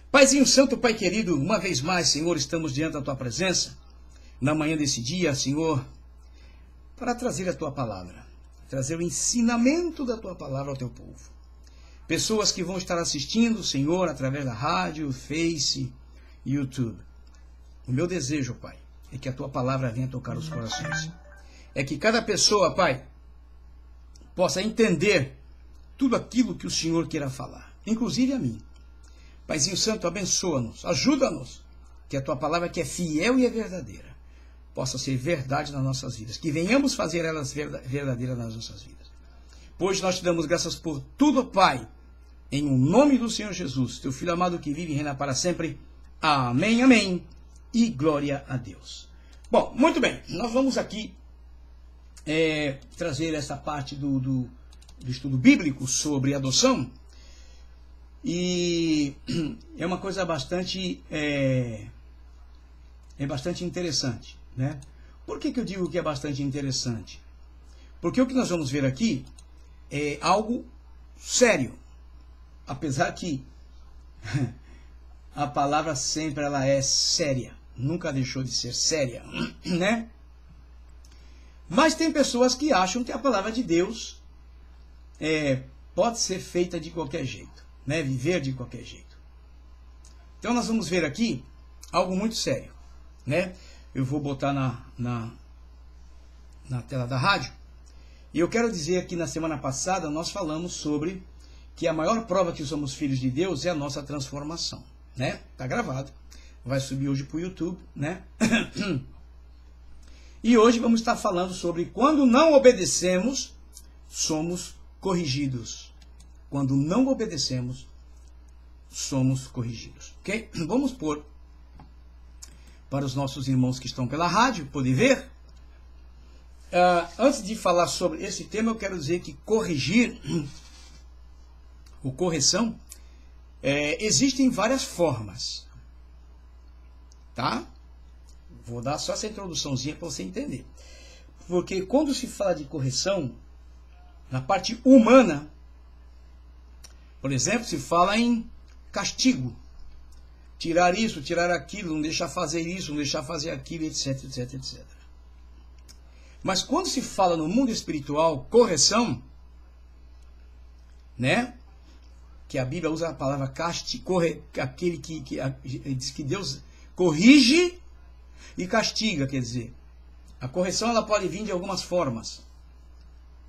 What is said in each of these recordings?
Paizinho Santo, Pai querido, uma vez mais, Senhor, estamos diante da Tua presença, na manhã desse dia, Senhor, para trazer a Tua palavra, trazer o ensinamento da Tua palavra ao Teu povo. Pessoas que vão estar assistindo, Senhor, através da rádio, Face, YouTube. O meu desejo, Pai, é que a Tua palavra venha tocar os corações. É que cada pessoa, Pai, possa entender tudo aquilo que o Senhor queira falar, inclusive a mim. Paizinho Santo, abençoa-nos, ajuda-nos, que a Tua palavra, que é fiel e é verdadeira, possa ser verdade nas nossas vidas, que venhamos fazer elas verdadeiras nas nossas vidas. Pois nós te damos graças por tudo, Pai, em o nome do Senhor Jesus, Teu Filho amado que vive e reina para sempre. Amém, amém, e glória a Deus. Bom, muito bem, nós vamos aqui trazer essa parte do estudo bíblico sobre adoção. E é uma coisa bastante bastante interessante, né? Por que eu digo que é bastante interessante? Porque o que nós vamos ver aqui é algo sério, apesar que a palavra sempre ela é séria, nunca deixou de ser séria, né? Mas tem pessoas que acham que a palavra de Deus pode ser feita de qualquer jeito, né? Viver de qualquer jeito. Então nós vamos ver aqui algo muito sério, né? Eu vou botar na tela da rádio. E eu quero dizer que na semana passada nós falamos sobre que a maior prova que somos filhos de Deus é a nossa transformação, né? Tá gravado. Vai subir hoje para o YouTube, né? E hoje vamos estar falando sobre quando não obedecemos, somos corrigidos. Quando não obedecemos, somos corrigidos. Ok? Vamos pôr para os nossos irmãos que estão pela rádio poder ver. Antes de falar sobre esse tema, eu quero dizer que corrigir, ou correção, existem várias formas. Tá? Vou dar só essa introduçãozinha para você entender. Porque quando se fala de correção, na parte humana, por exemplo, se fala em castigo. Tirar isso, tirar aquilo, não deixar fazer isso, não deixar fazer aquilo, etc, etc, etc. Mas quando se fala no mundo espiritual, correção, né? Que a Bíblia usa a palavra castigo, aquele que diz que Deus corrige e castiga, quer dizer, a correção ela pode vir de algumas formas.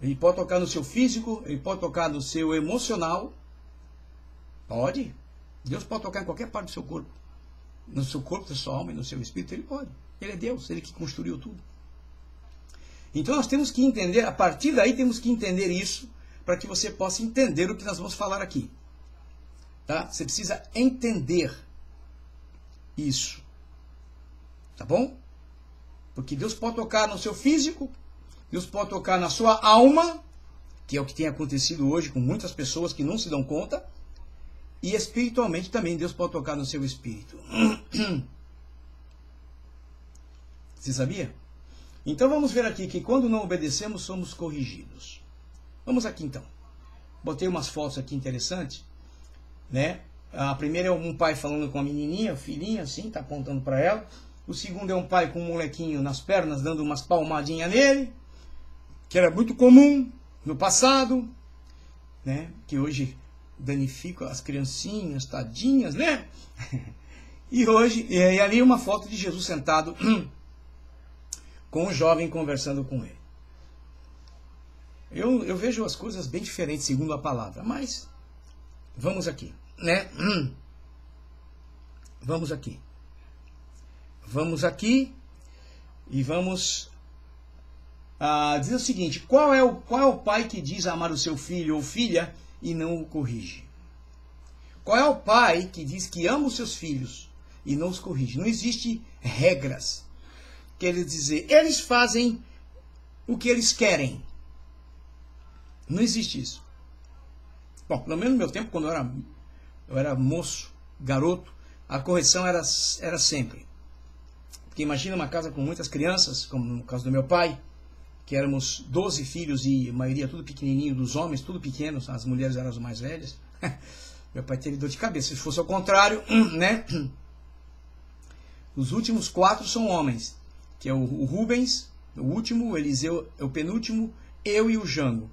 Ele pode tocar no seu físico, ele pode tocar no seu emocional. Pode. Deus pode tocar em qualquer parte do seu corpo. No seu corpo, na sua alma e no seu espírito, ele pode. Ele é Deus, ele que construiu tudo. Então nós temos que entender, a partir daí temos que entender isso, para que você possa entender o que nós vamos falar aqui. Tá? Você precisa entender isso. Tá bom? Porque Deus pode tocar no seu físico, Deus pode tocar na sua alma, que é o que tem acontecido hoje com muitas pessoas que não se dão conta, e espiritualmente também Deus pode tocar no seu espírito. Você sabia? Então vamos ver aqui que quando não obedecemos, somos corrigidos. Vamos aqui então. Botei umas fotos aqui interessantes, né? A primeira é um pai falando com a menininha, filhinha, assim, tá apontando para ela. O segundo é um pai com um molequinho nas pernas, dando umas palmadinhas nele, que era muito comum no passado, né? Que hoje danifica as criancinhas, tadinhas, né? E hoje, e ali uma foto de Jesus sentado com um jovem conversando com ele. Eu vejo as coisas bem diferentes segundo a palavra, mas vamos aqui, né? Vamos aqui. Vamos aqui e vamos dizer o seguinte: qual é o pai que diz amar o seu filho ou filha e não o corrige? Qual é o pai que diz que ama os seus filhos e não os corrige? Não existe regras. Quer dizer, eles fazem o que eles querem. Não existe isso. Bom, pelo menos no meu tempo, quando eu era moço, garoto, a correção era sempre. Porque imagina uma casa com muitas crianças, como no caso do meu pai, que éramos 12 filhos e a maioria tudo pequenininho dos homens, tudo pequenos, as mulheres eram as mais velhas. Meu pai teve dor de cabeça. Se fosse ao contrário, né? Os últimos 4 são homens, que é o Rubens, o último, o Eliseu é o penúltimo, eu e o Jango.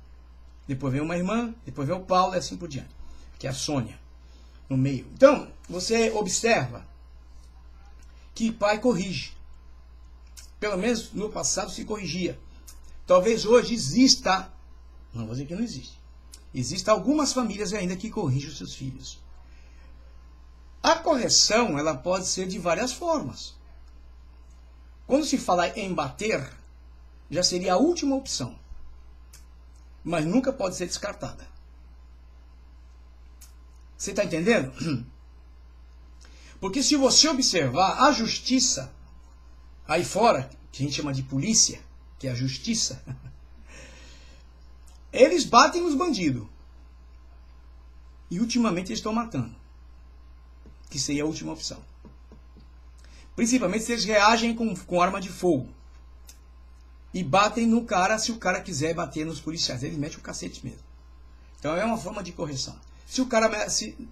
Depois vem uma irmã, depois vem o Paulo e assim por diante, que é a Sônia, no meio. Então, você observa que pai corrige. Pelo menos no passado se corrigia. Talvez hoje exista, não vou dizer que não existe, existem algumas famílias ainda que corrigem os seus filhos. A correção, ela pode ser de várias formas. Quando se fala em bater, já seria a última opção. Mas nunca pode ser descartada. Você está entendendo? Porque se você observar a justiça, aí fora, que a gente chama de polícia, que é a justiça, eles batem nos bandidos. E ultimamente eles estão matando. Que seria a última opção. Principalmente se eles reagem com arma de fogo. E batem no cara se o cara quiser bater nos policiais. Ele mete o cacete mesmo. Então é uma forma de correção. Se o cara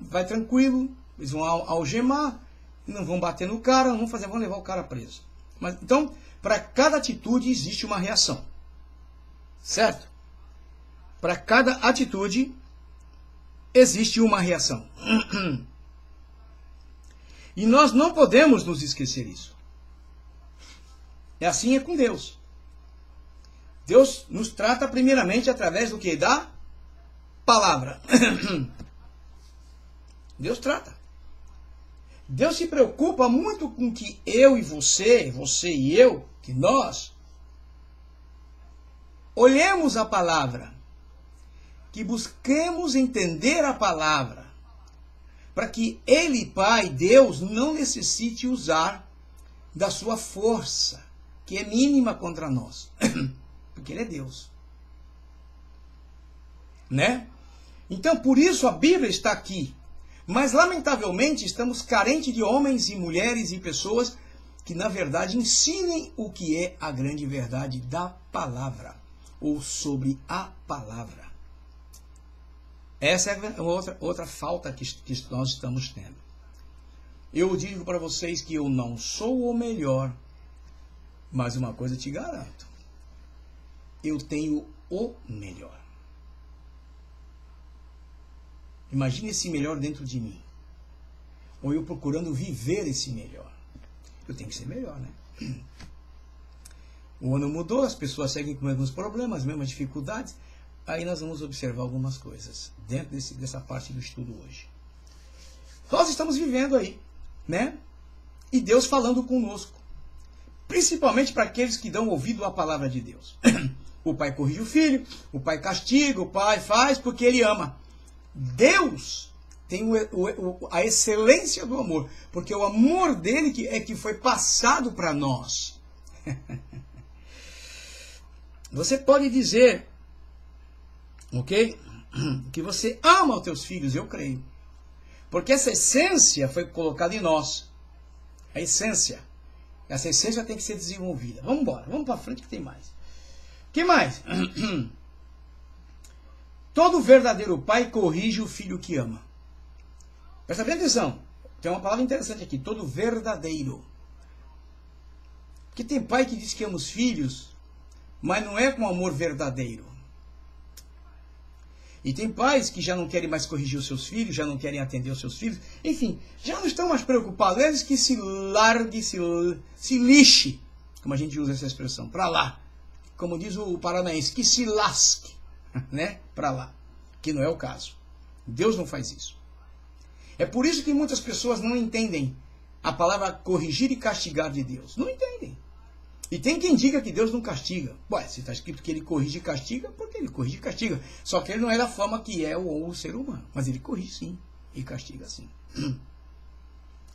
vai tranquilo, eles vão algemar, não vão bater no cara, não vão levar o cara preso. Mas, então, para cada atitude existe uma reação. Certo? Para cada atitude existe uma reação. E nós não podemos nos esquecer isso. E assim é com Deus. Deus nos trata primeiramente através do que? Da palavra. Deus trata. Deus se preocupa muito com que eu e você e eu, que nós, olhemos a palavra, que busquemos entender a palavra, para que Ele, Pai, Deus, não necessite usar da sua força, que é mínima contra nós. Porque Ele é Deus. Né? Então, por isso a Bíblia está aqui. Mas, lamentavelmente, estamos carentes de homens e mulheres e pessoas que, na verdade, ensinem o que é a grande verdade da palavra, ou sobre a palavra. Essa é outra falta que nós estamos tendo. Eu digo para vocês que eu não sou o melhor, mas uma coisa eu te garanto. Eu tenho o melhor. Imagine esse melhor dentro de mim. Ou eu procurando viver esse melhor. Eu tenho que ser melhor, né? O ano mudou, as pessoas seguem com alguns problemas, as mesmas dificuldades. Aí nós vamos observar algumas coisas dentro dessa parte do estudo hoje. Nós estamos vivendo aí, né? E Deus falando conosco. Principalmente para aqueles que dão ouvido à palavra de Deus. O pai corrige o filho, o pai castiga, o pai faz porque ele ama. Deus tem a excelência do amor, porque o amor dele que foi passado para nós. Você pode dizer, ok? Que você ama os teus filhos, eu creio. Porque essa essência foi colocada em nós. A essência. Essa essência tem que ser desenvolvida. Vamos embora, vamos para frente que tem mais. O que mais? Todo verdadeiro pai corrige o filho que ama. Presta bem atenção. Tem uma palavra interessante aqui. Todo verdadeiro. Porque tem pai que diz que ama os filhos, mas não é com amor verdadeiro. E tem pais que já não querem mais corrigir os seus filhos, já não querem atender os seus filhos. Enfim, já não estão mais preocupados. Eles que se largue, se lixe, como a gente usa essa expressão, para lá. Como diz o paranaense, que se lasque, né? Para lá. Que não é o caso. Deus não faz isso. É por isso que muitas pessoas não entendem a palavra corrigir e castigar de Deus. Não entendem. E tem quem diga que Deus não castiga. Ué, se está escrito que ele corrige e castiga, porque ele corrige e castiga. Só que ele não é da forma que é o ser humano. Mas ele corrige sim. E castiga sim.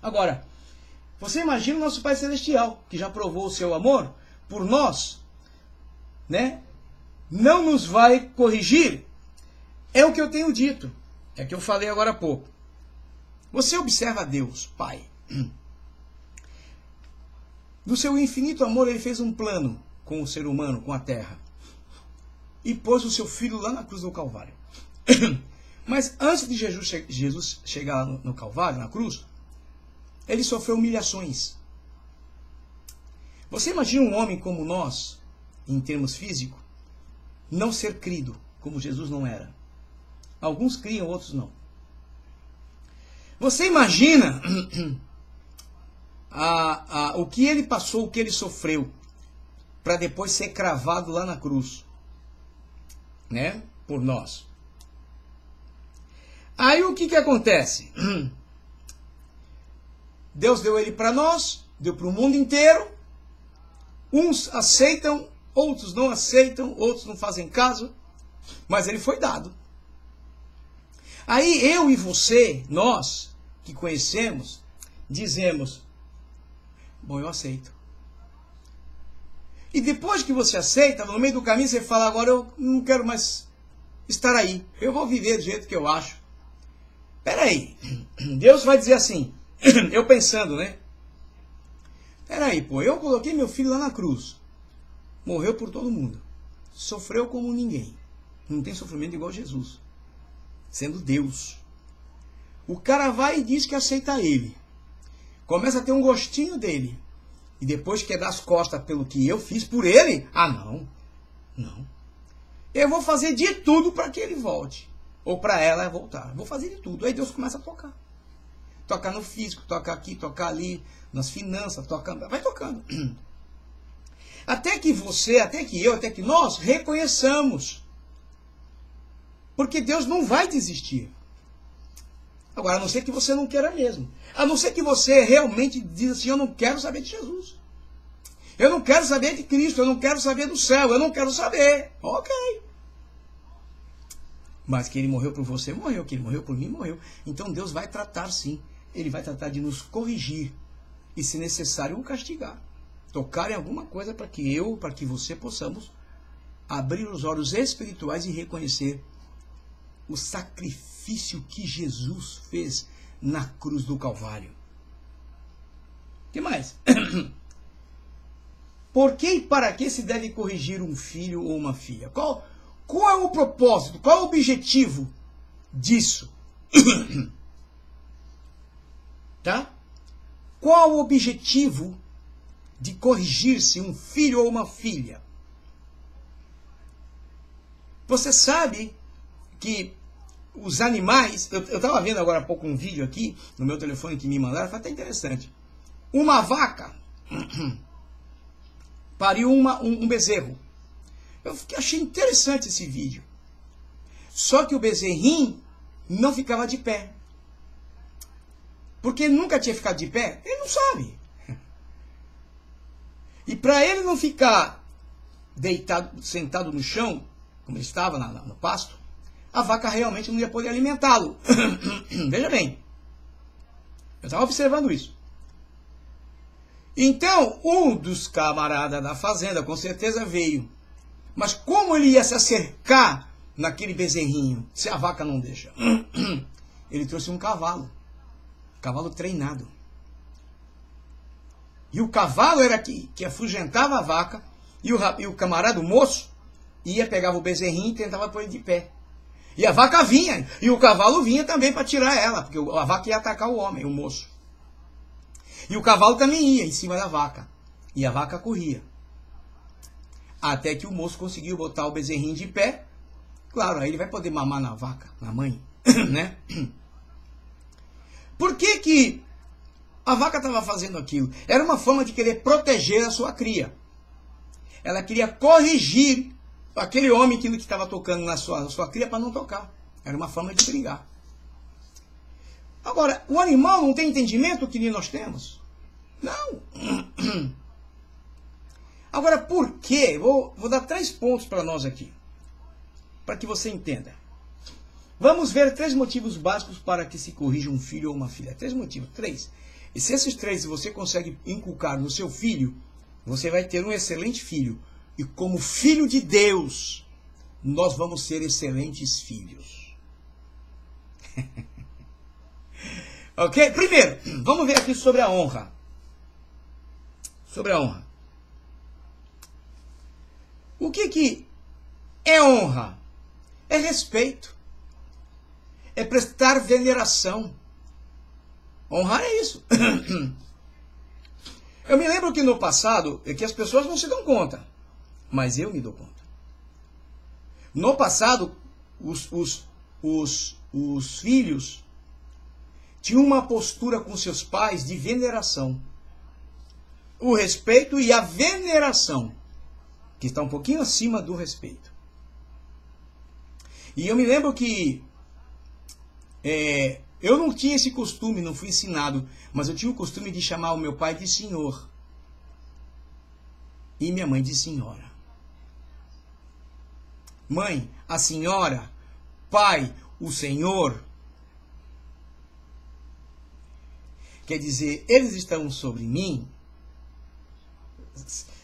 Agora, você imagina o nosso Pai Celestial, que já provou o seu amor por nós, né? Não nos vai corrigir. É o que eu tenho dito. É o que eu falei agora há pouco. Você observa Deus, Pai. Do seu infinito amor, ele fez um plano com o ser humano, com a terra. E pôs o seu filho lá na cruz do Calvário. Mas antes de Jesus chegar no Calvário, na cruz, ele sofreu humilhações. Você imagina um homem como nós, em termos físicos, não ser crido, como Jesus não era. Alguns criam, outros não. Você imagina o que ele passou, o que ele sofreu, para depois ser cravado lá na cruz, né? Por nós. Aí o que acontece? Deus deu ele para nós, deu para o mundo inteiro. Uns aceitam, outros não aceitam, outros não fazem caso, mas ele foi dado. Aí eu e você, nós que conhecemos, dizemos: bom, eu aceito. E depois que você aceita, no meio do caminho você fala: agora eu não quero mais estar aí, eu vou viver do jeito que eu acho. Peraí, Deus vai dizer assim, eu pensando, né? Peraí, pô, eu coloquei meu filho lá na cruz, morreu por todo mundo, sofreu como ninguém, não tem sofrimento igual Jesus, sendo Deus. O cara vai e diz que aceita ele, começa a ter um gostinho dele, e depois quer dar as costas pelo que eu fiz por ele? Ah, não. Eu vou fazer de tudo para que ele volte, ou para ela voltar. Vou fazer de tudo. Aí Deus começa a tocar. Tocar no físico, tocar aqui, tocar ali, nas finanças, vai tocando. Até que você, até que eu, até que nós reconheçamos. Porque Deus não vai desistir. Agora, a não ser que você não queira mesmo. A não ser que você realmente diz assim: eu não quero saber de Jesus. Eu não quero saber de Cristo, eu não quero saber do céu, eu não quero saber. Ok. Mas que ele morreu por você, morreu. Que ele morreu por mim, morreu. Então Deus vai tratar sim. Ele vai tratar de nos corrigir. E se necessário, o castigar. Tocar em alguma coisa para que você possamos abrir os olhos espirituais e reconhecer o sacrifício que Jesus fez na cruz do Calvário. O que mais? Por que e para que se deve corrigir um filho ou uma filha? Qual é o propósito? Qual é o objetivo disso? Tá? Qual o objetivo de corrigir-se um filho ou uma filha? Você sabe que os animais... Eu estava vendo agora há pouco um vídeo aqui no meu telefone que me mandaram, foi até interessante. Uma vaca pariu um bezerro. Eu achei interessante esse vídeo. Só que o bezerrinho não ficava de pé. Porque ele nunca tinha ficado de pé, ele não sabe. E para ele não ficar deitado, sentado no chão, como ele estava no pasto, a vaca realmente não ia poder alimentá-lo. Veja bem. Eu estava observando isso. Então, um dos camaradas da fazenda, com certeza, veio. Mas como ele ia se acercar naquele bezerrinho, se a vaca não deixa? Ele trouxe um cavalo. Cavalo treinado. E o cavalo era que afugentava a vaca, e o camarada, o moço, pegava o bezerrinho e tentava pôr ele de pé. E a vaca vinha, e o cavalo vinha também para tirar ela, porque a vaca ia atacar o homem, o moço. E o cavalo também ia em cima da vaca. E a vaca corria. Até que o moço conseguiu botar o bezerrinho de pé. Claro, aí ele vai poder mamar na vaca, na mãe, né? Por que a vaca estava fazendo aquilo? Era uma forma de querer proteger a sua cria. Ela queria corrigir aquele homem que estava tocando na sua cria para não tocar. Era uma forma de brigar. Agora, o animal não tem entendimento que nós temos? Não. Agora, por quê? Vou dar 3 pontos para nós aqui, para que você entenda. Vamos ver 3 motivos básicos para que se corrija um filho ou uma filha. 3 motivos, 3. E se esses 3 você consegue inculcar no seu filho, você vai ter um excelente filho. E como filho de Deus, nós vamos ser excelentes filhos. Ok? Primeiro, vamos ver aqui sobre a honra. Sobre a honra. O que é honra? É respeito. é prestar veneração. Honrar é isso. Eu me lembro que no passado, é que as pessoas não se dão conta, mas eu me dou conta. No passado, os filhos tinham uma postura com seus pais de veneração. O respeito e a veneração, que está um pouquinho acima do respeito. E eu me lembro que eu não tinha esse costume, não fui ensinado, mas eu tinha o costume de chamar o meu pai de senhor e minha mãe de senhora. Mãe, a senhora, pai, o senhor. Quer dizer, eles estão sobre mim.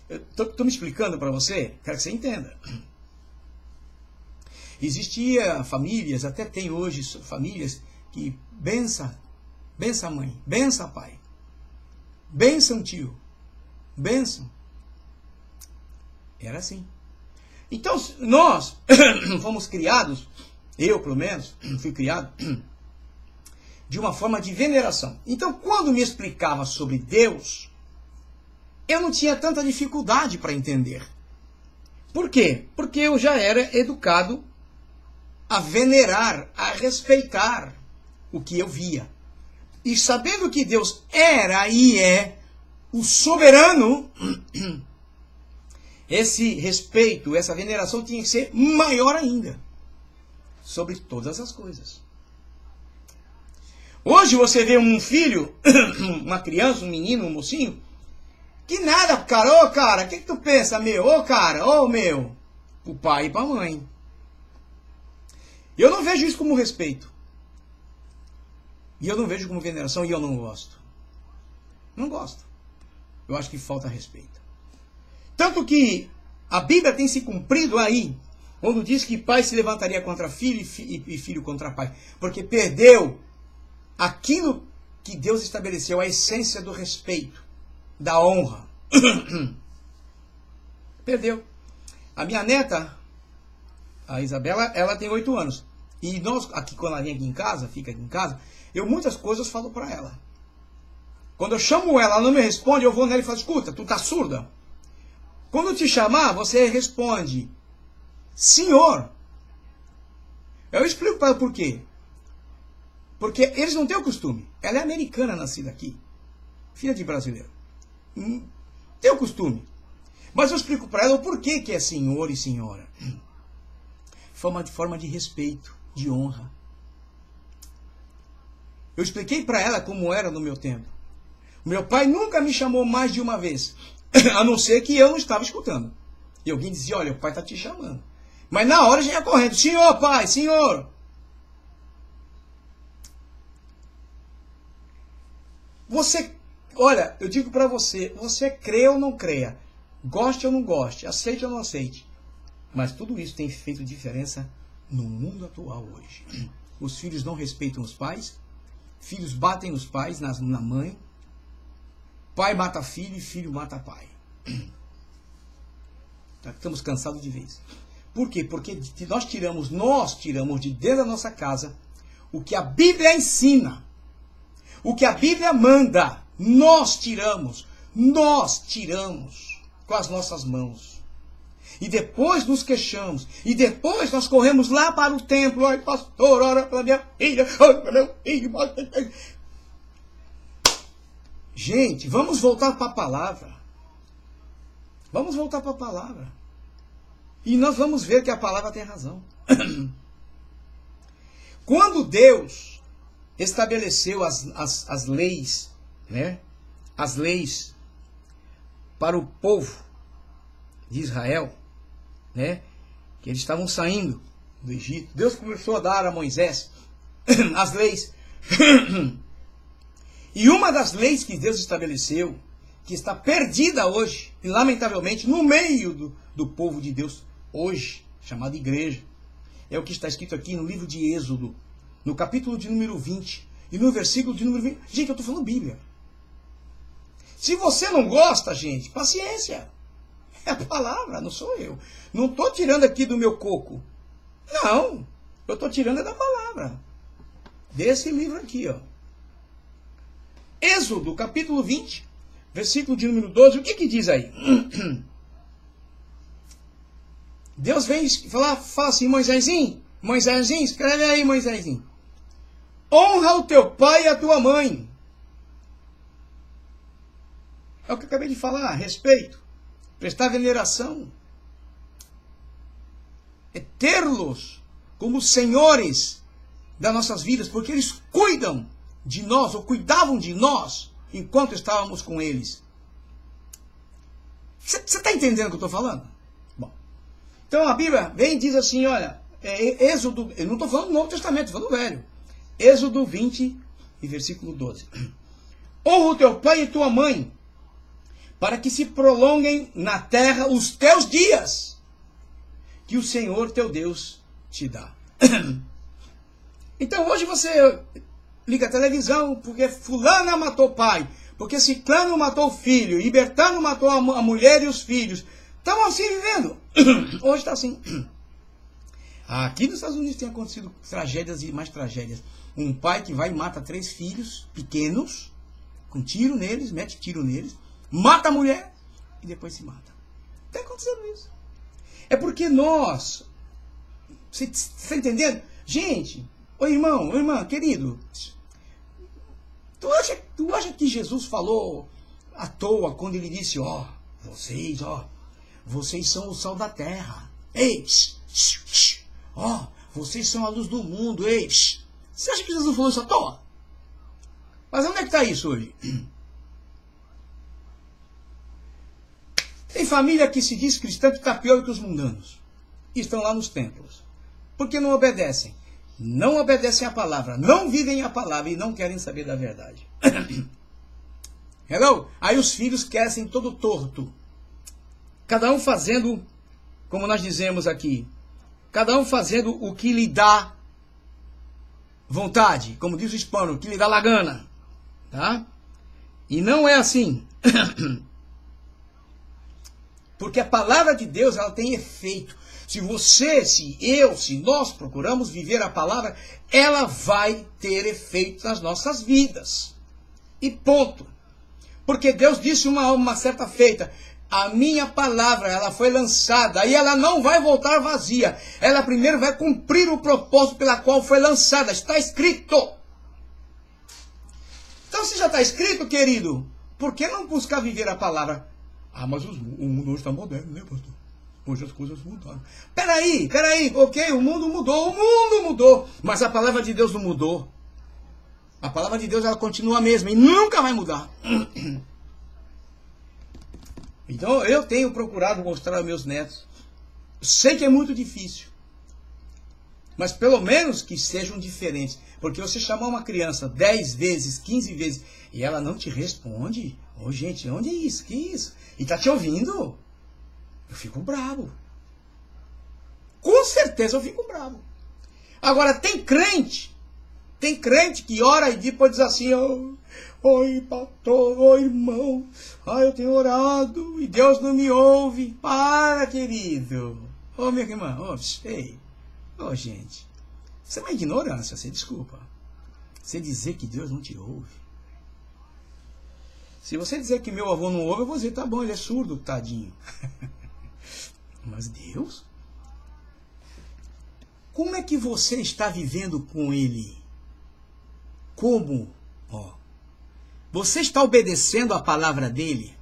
Estou me explicando para você? Quero que você entenda. Existia famílias, até tem hoje famílias, que bença mãe, bença pai, benção tio, benção. Era assim. Então, nós fomos criados, eu pelo menos, fui criado de uma forma de veneração. Então, quando me explicava sobre Deus, eu não tinha tanta dificuldade para entender. Por quê? Porque eu já era educado a venerar, a respeitar o que eu via. E sabendo que Deus era e é o soberano, esse respeito, essa veneração tinha que ser maior ainda, sobre todas as coisas. Hoje você vê um filho, uma criança, um menino, um mocinho, que nada, cara, ô cara, o que tu pensa, meu? Ô cara, ô meu, pro pai e pra mãe. Eu não vejo isso como respeito. E eu não vejo como veneração e eu não gosto. Não gosto. Eu acho que falta respeito. Tanto que a Bíblia tem se cumprido aí, quando diz que pai se levantaria contra filho e filho contra pai. Porque perdeu aquilo que Deus estabeleceu, a essência do respeito, da honra. Perdeu. A minha neta, a Isabela, ela tem 8 anos. E nós, aqui, quando ela vem aqui em casa, fica aqui em casa, eu muitas coisas falo para ela. Quando eu chamo ela não me responde, eu vou nela e falo, escuta, tu tá surda? Quando eu te chamar, você responde, senhor. Eu explico para ela por quê. Porque eles não têm o costume. Ela é americana, nascida aqui. Filha de brasileiro. Tem o costume. Mas eu explico para ela o porquê que é senhor e senhora. Forma de respeito, de honra. Eu expliquei para ela como era no meu tempo. Meu pai nunca me chamou mais de uma vez. A não ser que eu não estava escutando. E alguém dizia, olha, o pai está te chamando. Mas na hora já ia correndo. Senhor, pai, senhor. Você, olha, eu digo para você, você crê ou não creia, goste ou não goste, aceite ou não aceite, mas tudo isso tem feito diferença no mundo atual hoje. Os filhos não respeitam os pais, filhos batem os pais, na mãe, pai mata filho e filho mata pai. Estamos cansados de ver isso. Por quê? Porque nós tiramos de dentro da nossa casa o que a Bíblia ensina. O que a Bíblia manda, nós tiramos com as nossas mãos. E depois nos queixamos. E depois nós corremos lá para o templo. Ai, pastor, ora para minha filha. Ora para meu filho. Gente, vamos voltar para a palavra. Vamos voltar para a palavra. E nós vamos ver que a palavra tem razão. Quando Deus estabeleceu as leis, né? As leis para o povo de Israel, né? Que eles estavam saindo do Egito. Deus começou a dar a Moisés as leis. E uma das leis que Deus estabeleceu, que está perdida hoje, e lamentavelmente no meio do povo de Deus hoje, chamada igreja, é o que está escrito aqui no livro de Êxodo, no capítulo de número 20, e no versículo de número 20. Gente, eu estou falando Bíblia. Se você não gosta, gente, paciência. É a palavra, não sou eu. Não estou tirando aqui do meu coco. Não, eu estou tirando da palavra. desse livro aqui, ó. Êxodo, capítulo 20, versículo de número 12. O que diz aí? Deus vem falar, fala assim, Moisésinho, escreve aí, Moisésinho. Honra o teu pai e a tua mãe. É o que eu acabei de falar, respeito, prestar veneração. É tê-los como senhores das nossas vidas, porque eles cuidam de nós, ou cuidavam de nós, enquanto estávamos com eles. Você está entendendo o que eu estou falando? Bom, então a Bíblia vem e diz assim, olha, Êxodo, eu não estou falando do Novo Testamento, estou falando do Velho. Êxodo 20, e versículo 12. Honra o teu pai e tua mãe, para que se prolonguem na terra os teus dias, que o Senhor teu Deus te dá. Então hoje você liga a televisão, porque fulana matou o pai, porque ciclano matou o filho, e Bertano matou a mulher e os filhos. Estão assim vivendo. Hoje está assim. Aqui nos Estados Unidos tem acontecido tragédias e mais tragédias. Um pai que vai e mata 3 filhos pequenos, com tiro neles, mete tiro neles, mata a mulher e depois se mata. Está acontecendo isso. É porque nós... Você está entendendo? Gente, ô irmão, ô irmã, querido, tu acha que Jesus falou à toa quando ele disse, vocês são o sal da terra. Ei, vocês são a luz do mundo. Ei, você acha que Jesus falou isso à toa? Mas onde é que está isso hoje? Tem família que se diz cristã que está pior que os mundanos. E estão lá nos templos. Porque não obedecem. Não obedecem a palavra. Não vivem a palavra e não querem saber da verdade. Hello? Aí os filhos crescem todo torto. Cada um fazendo, como nós dizemos aqui, cada um fazendo o que lhe dá vontade. Como diz o hispano, o que lhe dá la gana. Tá? E não é assim. Porque a palavra de Deus, ela tem efeito. Se você, se eu, se nós procuramos viver a palavra, ela vai ter efeito nas nossas vidas. E ponto. Porque Deus disse uma certa feita, a minha palavra, ela foi lançada, e ela não vai voltar vazia. Ela primeiro vai cumprir o propósito pela qual foi lançada. Está escrito. Então, se já está escrito, querido, por que não buscar viver a palavra? Ah, mas o mundo hoje está moderno, né, pastor? Hoje as coisas mudaram. Peraí, ok, o mundo mudou, mas a palavra de Deus não mudou. A palavra de Deus, ela continua a mesma e nunca vai mudar. Então, eu tenho procurado mostrar aos meus netos. Sei que é muito difícil, mas pelo menos que sejam diferentes. Porque você chamar uma criança 10 vezes, 15 vezes, e ela não te responde. Ô, gente, onde é isso? Que isso? E tá te ouvindo? Eu fico bravo. Com certeza eu fico bravo. Agora, tem crente que ora e depois diz assim, oi, pastor, oi, irmão, eu tenho orado e Deus não me ouve. Para, querido. Ô, minha irmã, gente, isso é uma ignorância, você desculpa. Você dizer que Deus não te ouve. Se você dizer que meu avô não ouve, eu vou dizer, tá bom, ele é surdo, tadinho. Mas Deus? Como é que você está vivendo com ele? Como? Você está obedecendo a palavra dele?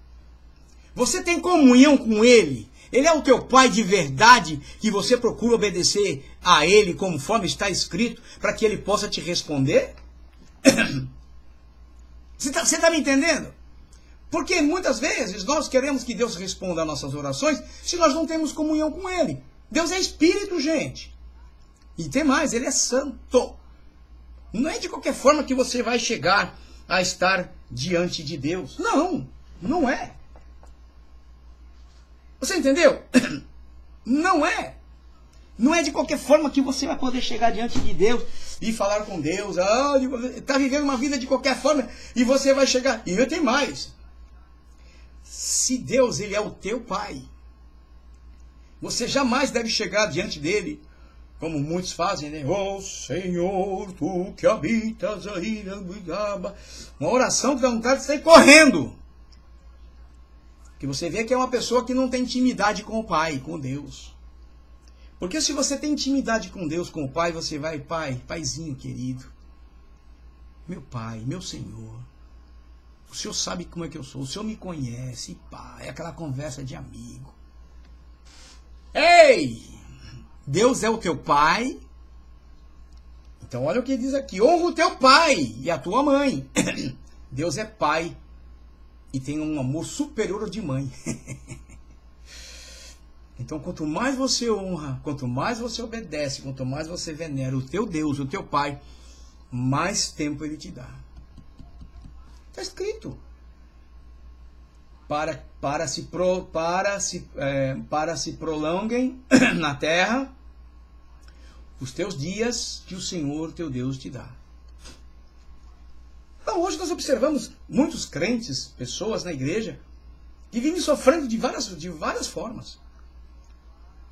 Você tem comunhão com ele? Ele é o teu pai de verdade que você procura obedecer a ele conforme está escrito para que ele possa te responder? Você está me entendendo? Porque muitas vezes nós queremos que Deus responda às nossas orações se nós não temos comunhão com ele. Deus é espírito, gente. E tem mais, ele é santo. Não é de qualquer forma que você vai chegar a estar diante de Deus. Não, não é. Você entendeu? Não é. Não é de qualquer forma que você vai poder chegar diante de Deus e falar com Deus. Está vivendo uma vida de qualquer forma e você vai chegar. E eu tenho mais. Se Deus, ele é o teu pai, você jamais deve chegar diante dele como muitos fazem, né? Ó Senhor, tu que habitas aí, uma oração que dá vontade de sair correndo. Que você vê que é uma pessoa que não tem intimidade com o Pai, com Deus. Porque se você tem intimidade com Deus, com o Pai, você vai, Paizinho querido, meu Pai, meu Senhor, o Senhor sabe como é que eu sou, o Senhor me conhece, Pai, é aquela conversa de amigo. Ei! Deus é o teu Pai. Então olha o que diz aqui, honra o teu pai e a tua mãe. Deus é Pai e tem um amor superior ao de mãe. Então, quanto mais você honra, quanto mais você obedece, quanto mais você venera o teu Deus, o teu Pai, mais tempo Ele te dá. Está escrito. Para se prolonguem na terra os teus dias que o Senhor teu Deus te dá. Então, hoje nós observamos muitos crentes, pessoas na igreja, que vivem sofrendo de várias formas.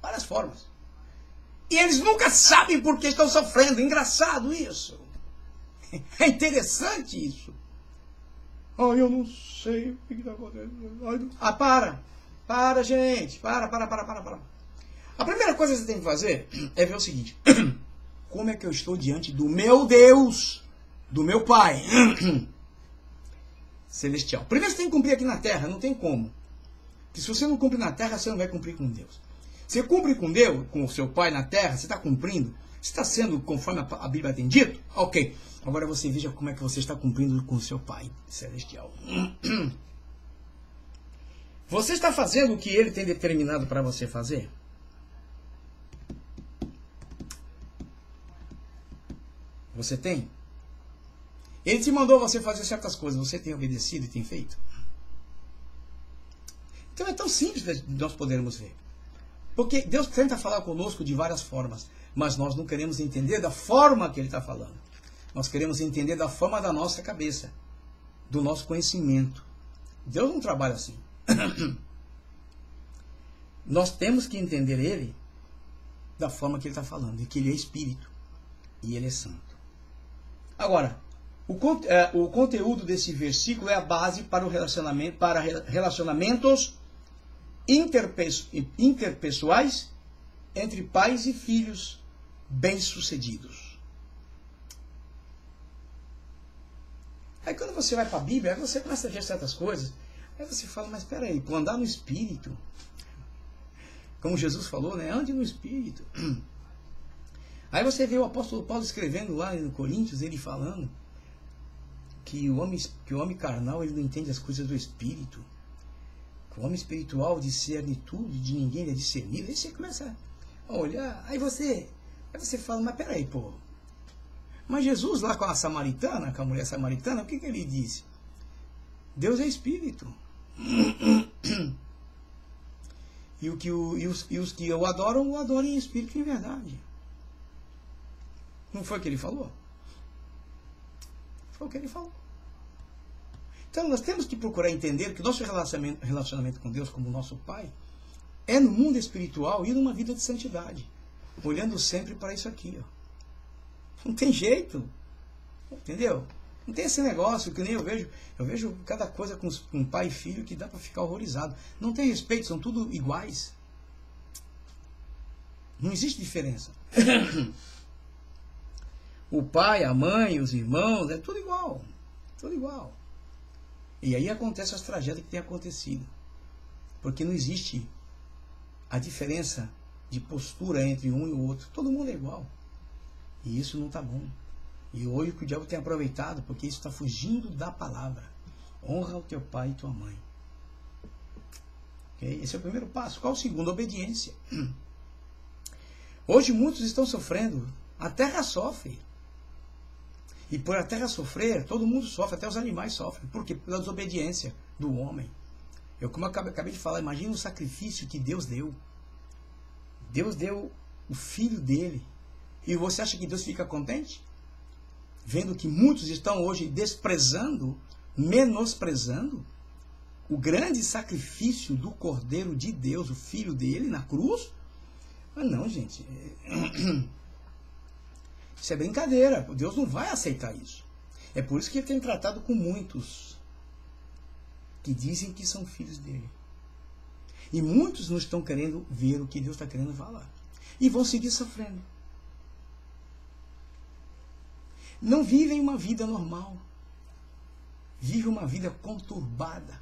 Várias formas. E eles nunca sabem por que estão sofrendo. Engraçado isso. É interessante isso. Eu não sei o que está acontecendo. Para, gente. Para. A primeira coisa que você tem que fazer é ver o seguinte. Como é que eu estou diante do meu Deus, do meu Pai celestial? Primeiro você tem que cumprir aqui na terra, não tem como. Porque se você não cumpre na terra, você não vai cumprir com Deus. Você cumpre com Deus, com o seu Pai na terra, você está cumprindo, você está sendo conforme a Bíblia tem dito? Ok. Agora você veja como é que você está cumprindo com o seu Pai celestial. Você está fazendo o que Ele tem determinado para você fazer? Você tem? Ele te mandou você fazer certas coisas, você tem obedecido e tem feito? Então é tão simples de nós podermos ver. Porque Deus tenta falar conosco de várias formas, mas nós não queremos entender da forma que Ele está falando. Nós queremos entender da forma da nossa cabeça, do nosso conhecimento. Deus não trabalha assim. Nós temos que entender Ele da forma que Ele está falando, e que Ele é Espírito e Ele é Santo. Agora, o conteúdo desse versículo é a base para relacionamentos interpessoais entre pais e filhos bem-sucedidos. Aí quando você vai para a Bíblia, aí você começa a ver certas coisas, aí você fala, mas espera aí, por andar no Espírito, como Jesus falou, né? Ande no Espírito. Aí você vê o apóstolo Paulo escrevendo lá no Coríntios, ele falando que o homem carnal ele não entende as coisas do Espírito. O homem espiritual discerne tudo, de ninguém é discernido. Aí você começa a olhar, aí você fala, mas peraí, pô. Mas Jesus lá com a samaritana, com a mulher samaritana, o que ele disse? Deus é Espírito. E os que o adoram em Espírito e em verdade. Não foi o que ele falou? Foi o que ele falou. Então nós temos que procurar entender que o nosso relacionamento com Deus como nosso Pai é no mundo espiritual e numa vida de santidade. Olhando sempre para isso aqui. Ó. Não tem jeito. Entendeu? Não tem esse negócio que nem eu vejo. Eu vejo cada coisa com pai e filho que dá para ficar horrorizado. Não tem respeito, são tudo iguais. Não existe diferença. O pai, a mãe, os irmãos, é tudo igual. Tudo igual. E aí acontece as tragédias que têm acontecido. Porque não existe a diferença de postura entre um e o outro. Todo mundo é igual. E isso não está bom. E hoje que o diabo tem aproveitado, porque isso está fugindo da palavra. Honra o teu pai e tua mãe. Okay? Esse é o primeiro passo. Qual o segundo? Obediência. Hoje muitos estão sofrendo. A terra sofre. E por a terra sofrer, todo mundo sofre, até os animais sofrem. Por quê? Pela desobediência do homem. Como eu acabei de falar, imagina o sacrifício que Deus deu. Deus deu o filho dele. E você acha que Deus fica contente? Vendo que muitos estão hoje desprezando, menosprezando o grande sacrifício do Cordeiro de Deus, o filho dele, na cruz? Mas não, gente. Isso é brincadeira. Deus não vai aceitar isso. É por isso que ele tem tratado com muitos que dizem que são filhos dele. E muitos não estão querendo ver o que Deus está querendo falar. E vão seguir sofrendo. Não vivem uma vida normal. Vivem uma vida conturbada.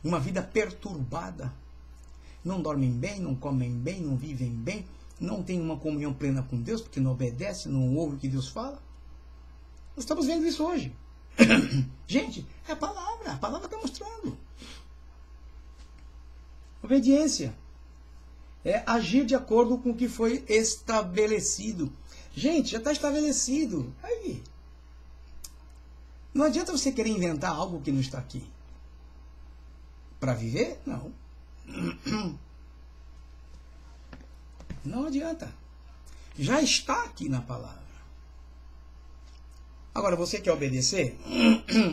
Uma vida perturbada. Não dormem bem, não comem bem, não vivem bem. Não têm uma comunhão plena com Deus, porque não obedece, não ouve o que Deus fala. Nós estamos vendo isso hoje. Gente, é a palavra está mostrando. Obediência é agir de acordo com o que foi estabelecido. Gente, já está estabelecido. Aí. Não adianta você querer inventar algo que não está aqui. Para viver? Não. Não adianta. Já está aqui na palavra. Agora, você quer obedecer?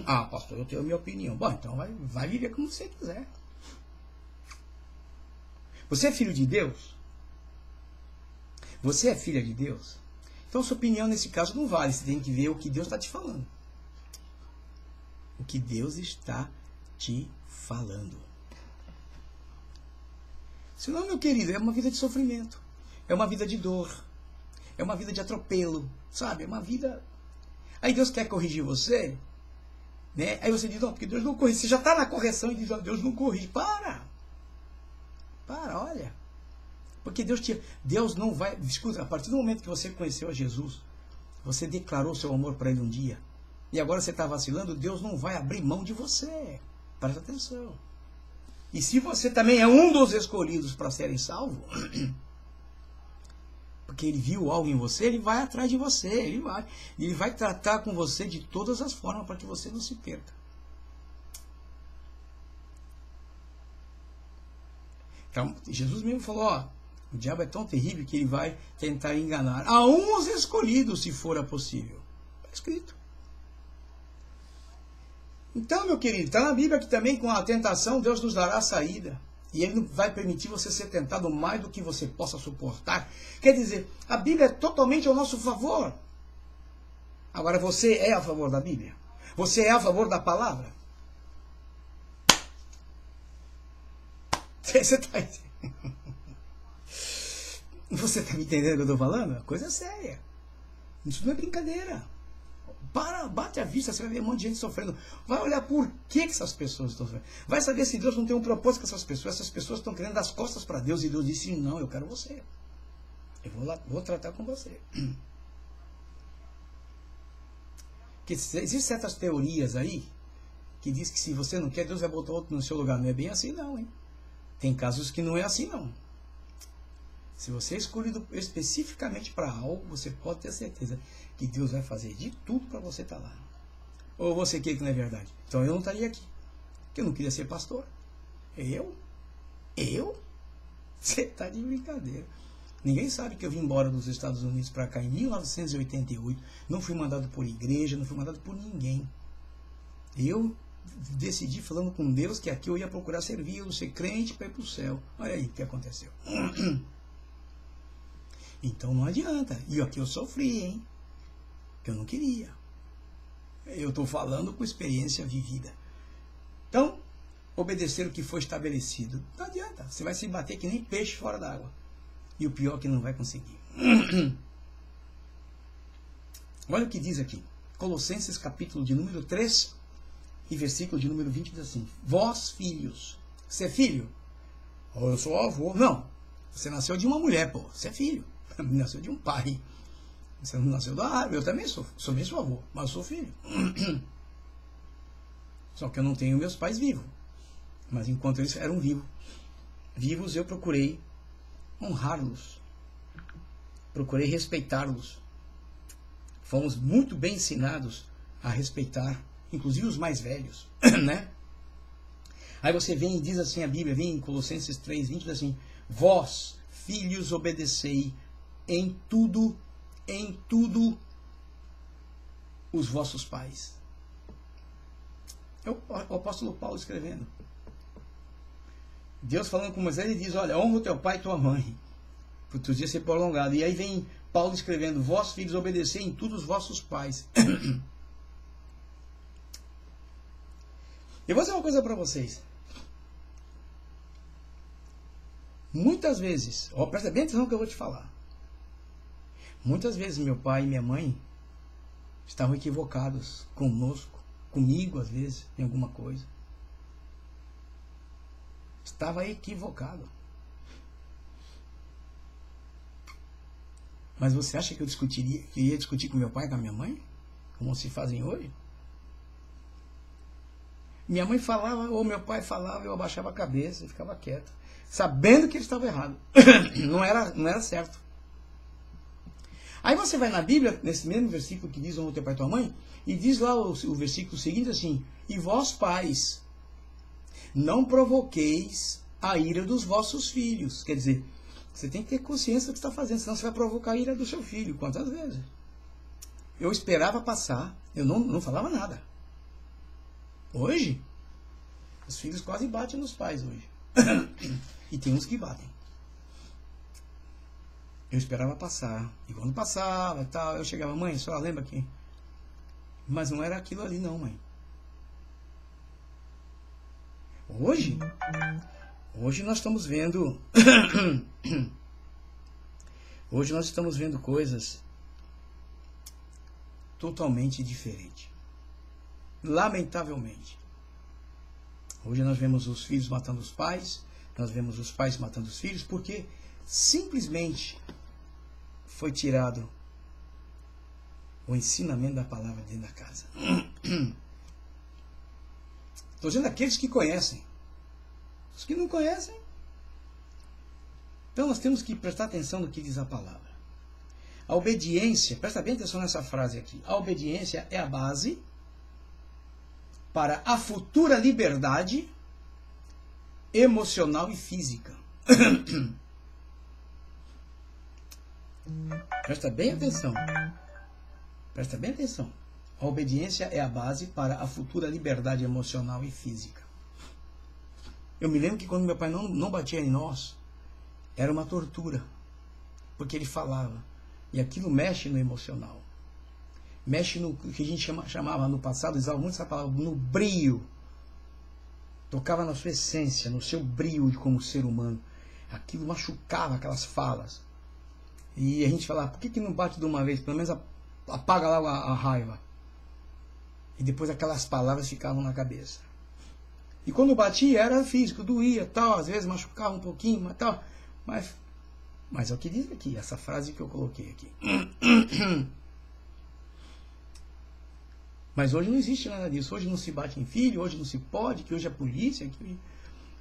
Ah, pastor, eu tenho a minha opinião. Bom, então vai viver como você quiser. Você é filho de Deus? Você é filha de Deus? Então, sua opinião nesse caso não vale. Você tem que ver o que Deus está te falando. O que Deus está te falando. Senão, meu querido, é uma vida de sofrimento. É uma vida de dor. É uma vida de atropelo. Sabe? É uma vida... Aí Deus quer corrigir você, né? Aí você diz, não, porque Deus não corrige. Você já está na correção e diz, oh, Deus não corrige. Para, olha. Porque Deus não vai... Escuta, a partir do momento que você conheceu a Jesus, você declarou seu amor para Ele um dia, e agora você está vacilando, Deus não vai abrir mão de você. Presta atenção. E se você também é um dos escolhidos para serem salvos, porque Ele viu algo em você, Ele vai atrás de você, Ele vai tratar com você de todas as formas para que você não se perca. Então, Jesus mesmo falou, ó, o diabo é tão terrível que ele vai tentar enganar a uns escolhidos, se for possível. Está escrito. Então, meu querido, está na Bíblia que também com a tentação Deus nos dará a saída. E Ele não vai permitir você ser tentado mais do que você possa suportar. Quer dizer, a Bíblia é totalmente ao nosso favor. Agora, você é a favor da Bíblia? Você é a favor da palavra? Você está me entendendo o que eu estou falando? A coisa é séria. Isso não é brincadeira. Bate a vista, você vai ver um monte de gente sofrendo. Vai olhar por que essas pessoas estão sofrendo. Vai saber se Deus não tem um propósito com essas pessoas. Essas pessoas estão querendo dar as costas para Deus. E Deus disse, não, eu quero você. Eu vou tratar com você. Porque existem certas teorias aí que diz que se você não quer, Deus vai botar outro no seu lugar. Não é bem assim não, hein? Tem casos que não é assim não. Se você é escolhido especificamente para algo, você pode ter certeza que Deus vai fazer de tudo para você estar lá. Ou você quer que não é verdade? Então eu não estaria aqui. Porque eu não queria ser pastor. Eu? Você está de brincadeira. Ninguém sabe que eu vim embora dos Estados Unidos para cá em 1988. Não fui mandado por igreja, não fui mandado por ninguém. Eu decidi, falando com Deus, que aqui eu ia procurar servi-lo, ser crente para ir para o céu. Olha aí o que aconteceu. Então não adianta. E aqui eu sofri, hein? Que eu não queria. Eu estou falando com experiência vivida. Então, obedecer o que foi estabelecido. Não adianta. Você vai se bater que nem peixe fora d'água. E o pior é que não vai conseguir. Olha o que diz aqui. Colossenses capítulo de número 3 e versículo de número 20 diz assim. Vós, filhos. Você é filho? Ou eu sou avô. Não. Você nasceu de uma mulher, pô. Você é filho. Nasceu de um pai. Você não nasceu da árvore. Eu também sou bem seu avô, mas eu sou filho. Só que eu não tenho meus pais vivos. Mas enquanto eles eram vivos, eu procurei honrá-los. Procurei respeitá-los. Fomos muito bem ensinados a respeitar, inclusive os mais velhos, né? Aí você vem e diz assim, a Bíblia vem em Colossenses 3:20, diz assim, vós, filhos, obedecei em tudo os vossos pais. É o apóstolo Paulo escrevendo. Deus falando com Moisés, ele diz, olha, honra o teu pai e tua mãe, para os teus dias ser prolongado. E aí vem Paulo escrevendo: vós, filhos, obedecei em tudo os vossos pais. Eu vou dizer uma coisa para vocês. Muitas vezes, presta bem atenção no que eu vou te falar. Muitas vezes meu pai e minha mãe estavam equivocados conosco, comigo às vezes, em alguma coisa. Estava equivocado. Mas você acha que eu ia discutir com meu pai e com a minha mãe? Como se fazem hoje? Minha mãe falava, ou meu pai falava, eu abaixava a cabeça e ficava quieto, sabendo que ele estava errado. Não era certo. Aí você vai na Bíblia, nesse mesmo versículo que diz: honra teu pai e tua mãe, e diz lá o versículo seguinte assim: e vós, pais, não provoqueis a ira dos vossos filhos. Quer dizer, você tem que ter consciência do que está fazendo, senão você vai provocar a ira do seu filho. Quantas vezes? Eu esperava passar, eu não falava nada. Hoje, os filhos quase batem nos pais hoje. E tem uns que batem. Eu esperava passar. E quando passava e tal, eu chegava: mãe, a senhora lembra que... Mas não era aquilo ali não, mãe. Hoje nós estamos vendo... Hoje nós estamos vendo coisas totalmente diferentes. Lamentavelmente. Hoje nós vemos os filhos matando os pais, nós vemos os pais matando os filhos, porque simplesmente foi tirado o ensinamento da palavra dentro da casa. Estou dizendo aqueles que conhecem. Os que não conhecem. Então nós temos que prestar atenção no que diz a palavra. A obediência, presta bem atenção nessa frase aqui. A obediência é a base para a futura liberdade emocional e física. Presta bem atenção. Presta bem atenção. A obediência é a base para a futura liberdade emocional e física. Eu me lembro que quando meu pai não batia em nós, era uma tortura. Porque ele falava. E aquilo mexe no emocional. Mexe no que a gente chamava no passado, usava muito essa palavra, no brio. Tocava na sua essência, no seu brio como ser humano. Aquilo machucava, aquelas falas. E a gente falava: por que não bate de uma vez? Pelo menos apaga lá a raiva. E depois aquelas palavras ficavam na cabeça. E quando batia era físico, doía, tal, às vezes machucava um pouquinho, mas tal. Mas é o que diz aqui, essa frase que eu coloquei aqui. Mas hoje não existe nada disso. Hoje não se bate em filho, hoje não se pode, que hoje é polícia, que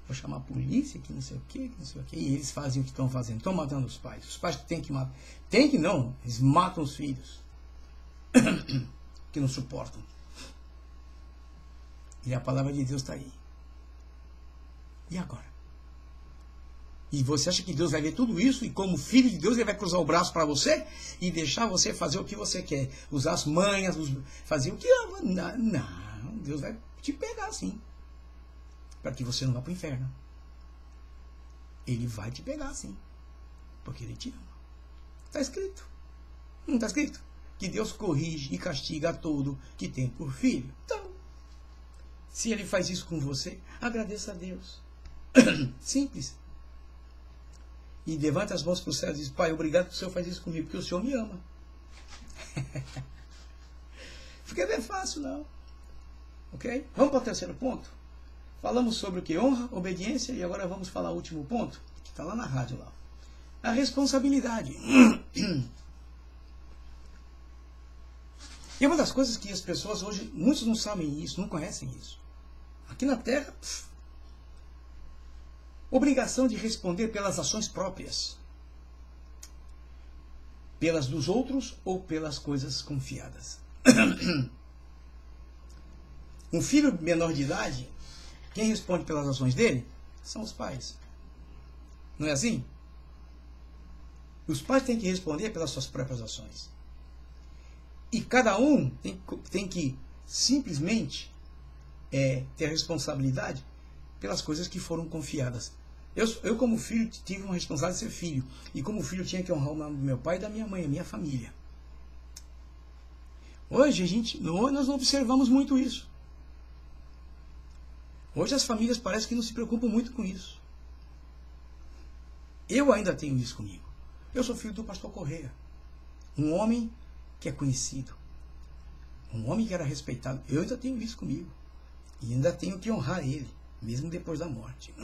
vou chamar a polícia, que não sei o que, E eles fazem o que estão fazendo. Estão matando os pais. Os pais têm que matar. Tem que não, eles matam os filhos. Que não suportam. E a palavra de Deus está aí. E agora? E você acha que Deus vai ver tudo isso? E como filho de Deus, ele vai cruzar o braço para você e deixar você fazer o que você quer? Usar as manhas, fazer o que... Não, Deus vai te pegar assim. Para que você não vá para o inferno. Ele vai te pegar assim. Porque ele te ama. Está escrito. Não está escrito? Que Deus corrige e castiga a todo que tem por filho. Então, se ele faz isso com você, agradeça a Deus. Simples. E levanta as mãos para o céu e diz: pai, obrigado que o Senhor faz isso comigo, porque o Senhor me ama. Fica bem fácil, não. Ok? Vamos para o terceiro ponto? Falamos sobre o que? Honra, obediência, e agora vamos falar o último ponto, que está lá na rádio lá. A responsabilidade. E é uma das coisas que as pessoas hoje, muitos não sabem isso, não conhecem isso. Aqui na Terra, obrigação de responder pelas ações próprias. Pelas dos outros ou pelas coisas confiadas. Um filho menor de idade, quem responde pelas ações dele são os pais. Não é assim? Os pais têm que responder pelas suas próprias ações. E cada um tem que simplesmente ter responsabilidade pelas coisas que foram confiadas Eu, como filho, tive uma responsabilidade de ser filho. E como filho, tinha que honrar o nome do meu pai e da minha mãe, a minha família. Hoje, nós não observamos muito isso. Hoje as famílias parecem que não se preocupam muito com isso. Eu ainda tenho isso comigo. Eu sou filho do pastor Correia. Um homem que é conhecido. Um homem que era respeitado. Eu ainda tenho isso comigo. E ainda tenho que honrar ele, mesmo depois da morte.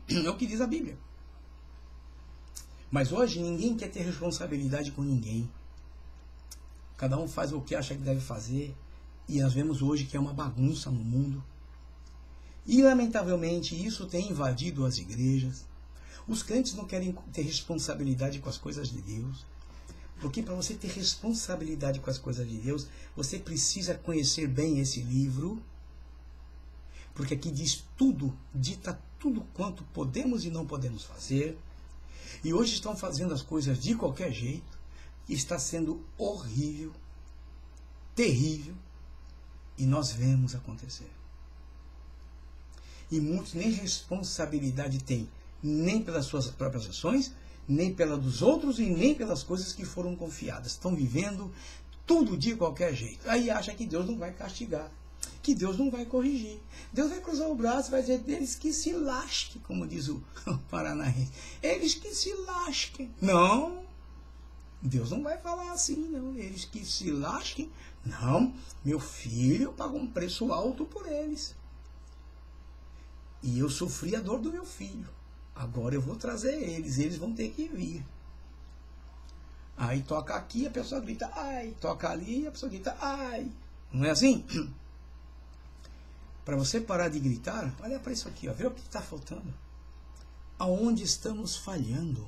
É o que diz a Bíblia. Mas hoje ninguém quer ter responsabilidade com ninguém. Cada um faz o que acha que deve fazer. E nós vemos hoje que é uma bagunça no mundo. E, lamentavelmente, isso tem invadido as igrejas. Os crentes não querem ter responsabilidade com as coisas de Deus. Porque para você ter responsabilidade com as coisas de Deus, você precisa conhecer bem esse livro. Porque aqui diz tudo, dita tudo quanto podemos e não podemos fazer. E hoje estão fazendo as coisas de qualquer jeito. E está sendo horrível, terrível. E nós vemos acontecer. E muitos nem responsabilidade têm, nem pelas suas próprias ações, nem pela dos outros e nem pelas coisas que foram confiadas. Estão vivendo tudo de qualquer jeito. Aí acha que Deus não vai castigar, que Deus não vai corrigir. Deus vai cruzar o braço e vai dizer deles que se lasquem, como diz o paranaense. Eles que se lasquem. Não, Deus não vai falar assim, não. Eles que se lasquem. Não, meu filho pagou um preço alto por eles. E eu sofri a dor do meu filho. Agora eu vou trazer eles vão ter que vir. Aí toca aqui, a pessoa grita, ai. Toca ali, a pessoa grita, ai. Não é assim? Para você parar de gritar, olha para isso aqui, ó, vê o que está faltando. Aonde estamos falhando?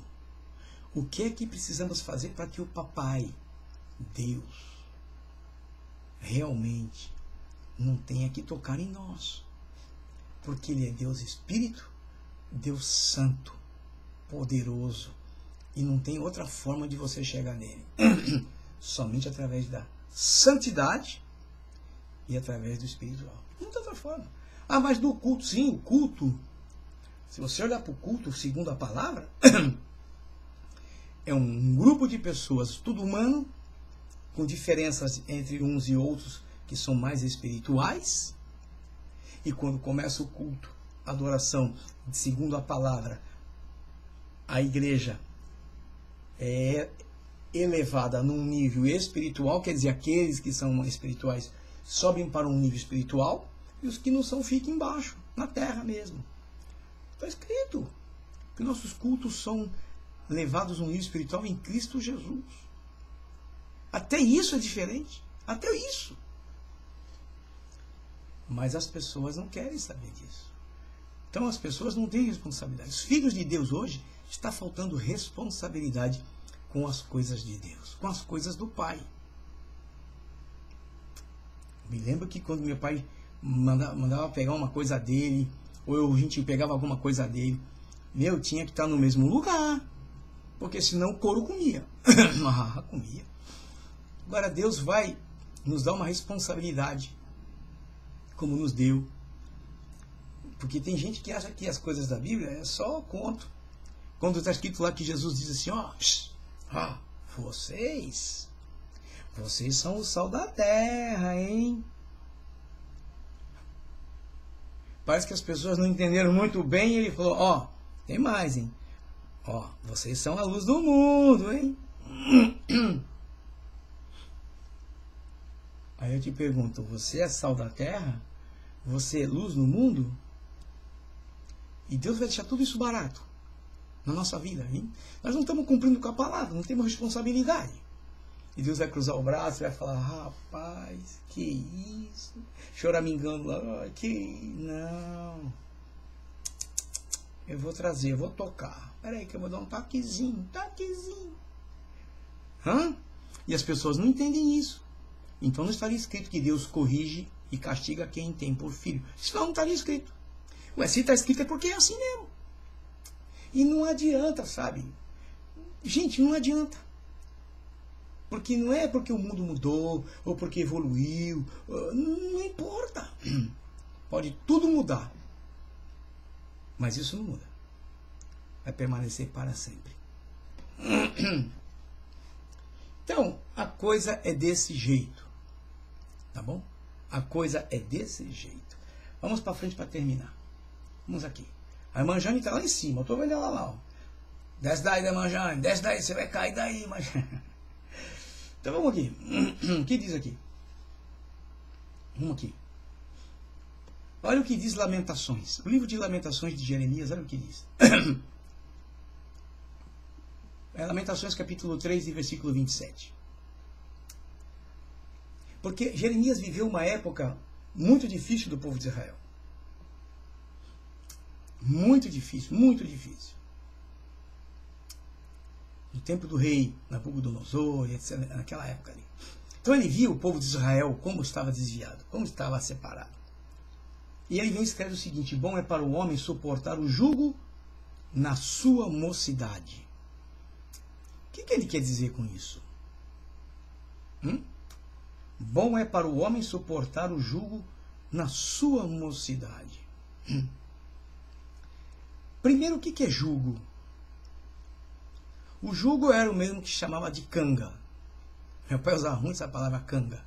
O que é que precisamos fazer para que o papai, Deus, realmente não tenha que tocar em nós? Porque ele é Deus Espírito, Deus Santo, poderoso, e não tem outra forma de você chegar nele. Somente através da santidade e através do espiritual. Não tem outra forma. Ah, mas do culto, sim, o culto. Se você olhar para o culto, segundo a palavra, é um grupo de pessoas, tudo humano, com diferenças entre uns e outros que são mais espirituais. E quando começa o culto, a adoração, segundo a palavra, a igreja é elevada num nível espiritual, quer dizer, aqueles que são espirituais sobem para um nível espiritual, e os que não são ficam embaixo, na terra mesmo. Está escrito que nossos cultos são levados a um nível espiritual em Cristo Jesus. Até isso é diferente. Até isso. Mas as pessoas não querem saber disso. Então as pessoas não têm responsabilidade. Os filhos de Deus hoje está faltando responsabilidade com as coisas de Deus, com as coisas do Pai. Me lembro que quando meu pai mandava pegar uma coisa dele, ou a gente pegava alguma coisa dele, eu tinha que estar no mesmo lugar, porque senão o couro comia. Comia. Agora Deus vai nos dar uma responsabilidade, como nos deu. Porque tem gente que acha que as coisas da Bíblia é só conto. Quando está escrito lá que Jesus diz assim, vocês são o sal da terra, hein? Parece que as pessoas não entenderam muito bem, e ele falou, tem mais, hein? Vocês são a luz do mundo, hein? Aí eu te pergunto, você é sal da terra? Você é luz no mundo? E Deus vai deixar tudo isso barato na nossa vida, hein? Nós não estamos cumprindo com a palavra, não temos responsabilidade. E Deus vai cruzar o braço e vai falar, rapaz, que isso? Choramingando lá, não. Eu vou trazer, eu vou tocar. Peraí que eu vou dar um toquezinho. E as pessoas não entendem isso. Então não estaria escrito que Deus corrige e castiga quem tem por filho. Isso não estaria escrito. Se está escrito é porque é assim mesmo. E não adianta, sabe? Gente, não adianta. Porque não é porque o mundo mudou, ou porque evoluiu. Não importa. Pode tudo mudar. Mas isso não muda. vai permanecer para sempre. Então, a coisa é desse jeito. Tá bom? A coisa é desse jeito. Vamos para frente para terminar. Vamos aqui. A irmã Jane está lá em cima. Eu estou vendo ela lá. Ó. Desce daí, irmã Jane. Desce daí. Você vai cair daí, irmã Jane. Então vamos aqui. O que diz aqui? Vamos aqui. Olha o que diz Lamentações. O livro de Lamentações de Jeremias, olha o que diz. É Lamentações capítulo 3 e versículo 27. Porque Jeremias viveu uma época muito difícil do povo de Israel. Muito difícil, muito difícil. No tempo do rei Nabucodonosor, etc., naquela época ali. Então ele viu o povo de Israel como estava desviado, como estava separado. E ele vem e escreve o seguinte: bom é para o homem suportar o jugo na sua mocidade. O que ele quer dizer com isso? Bom é para o homem suportar o jugo na sua mocidade. Primeiro, o que é jugo? O jugo era o mesmo que chamava de canga. Meu pai usava muito essa palavra canga.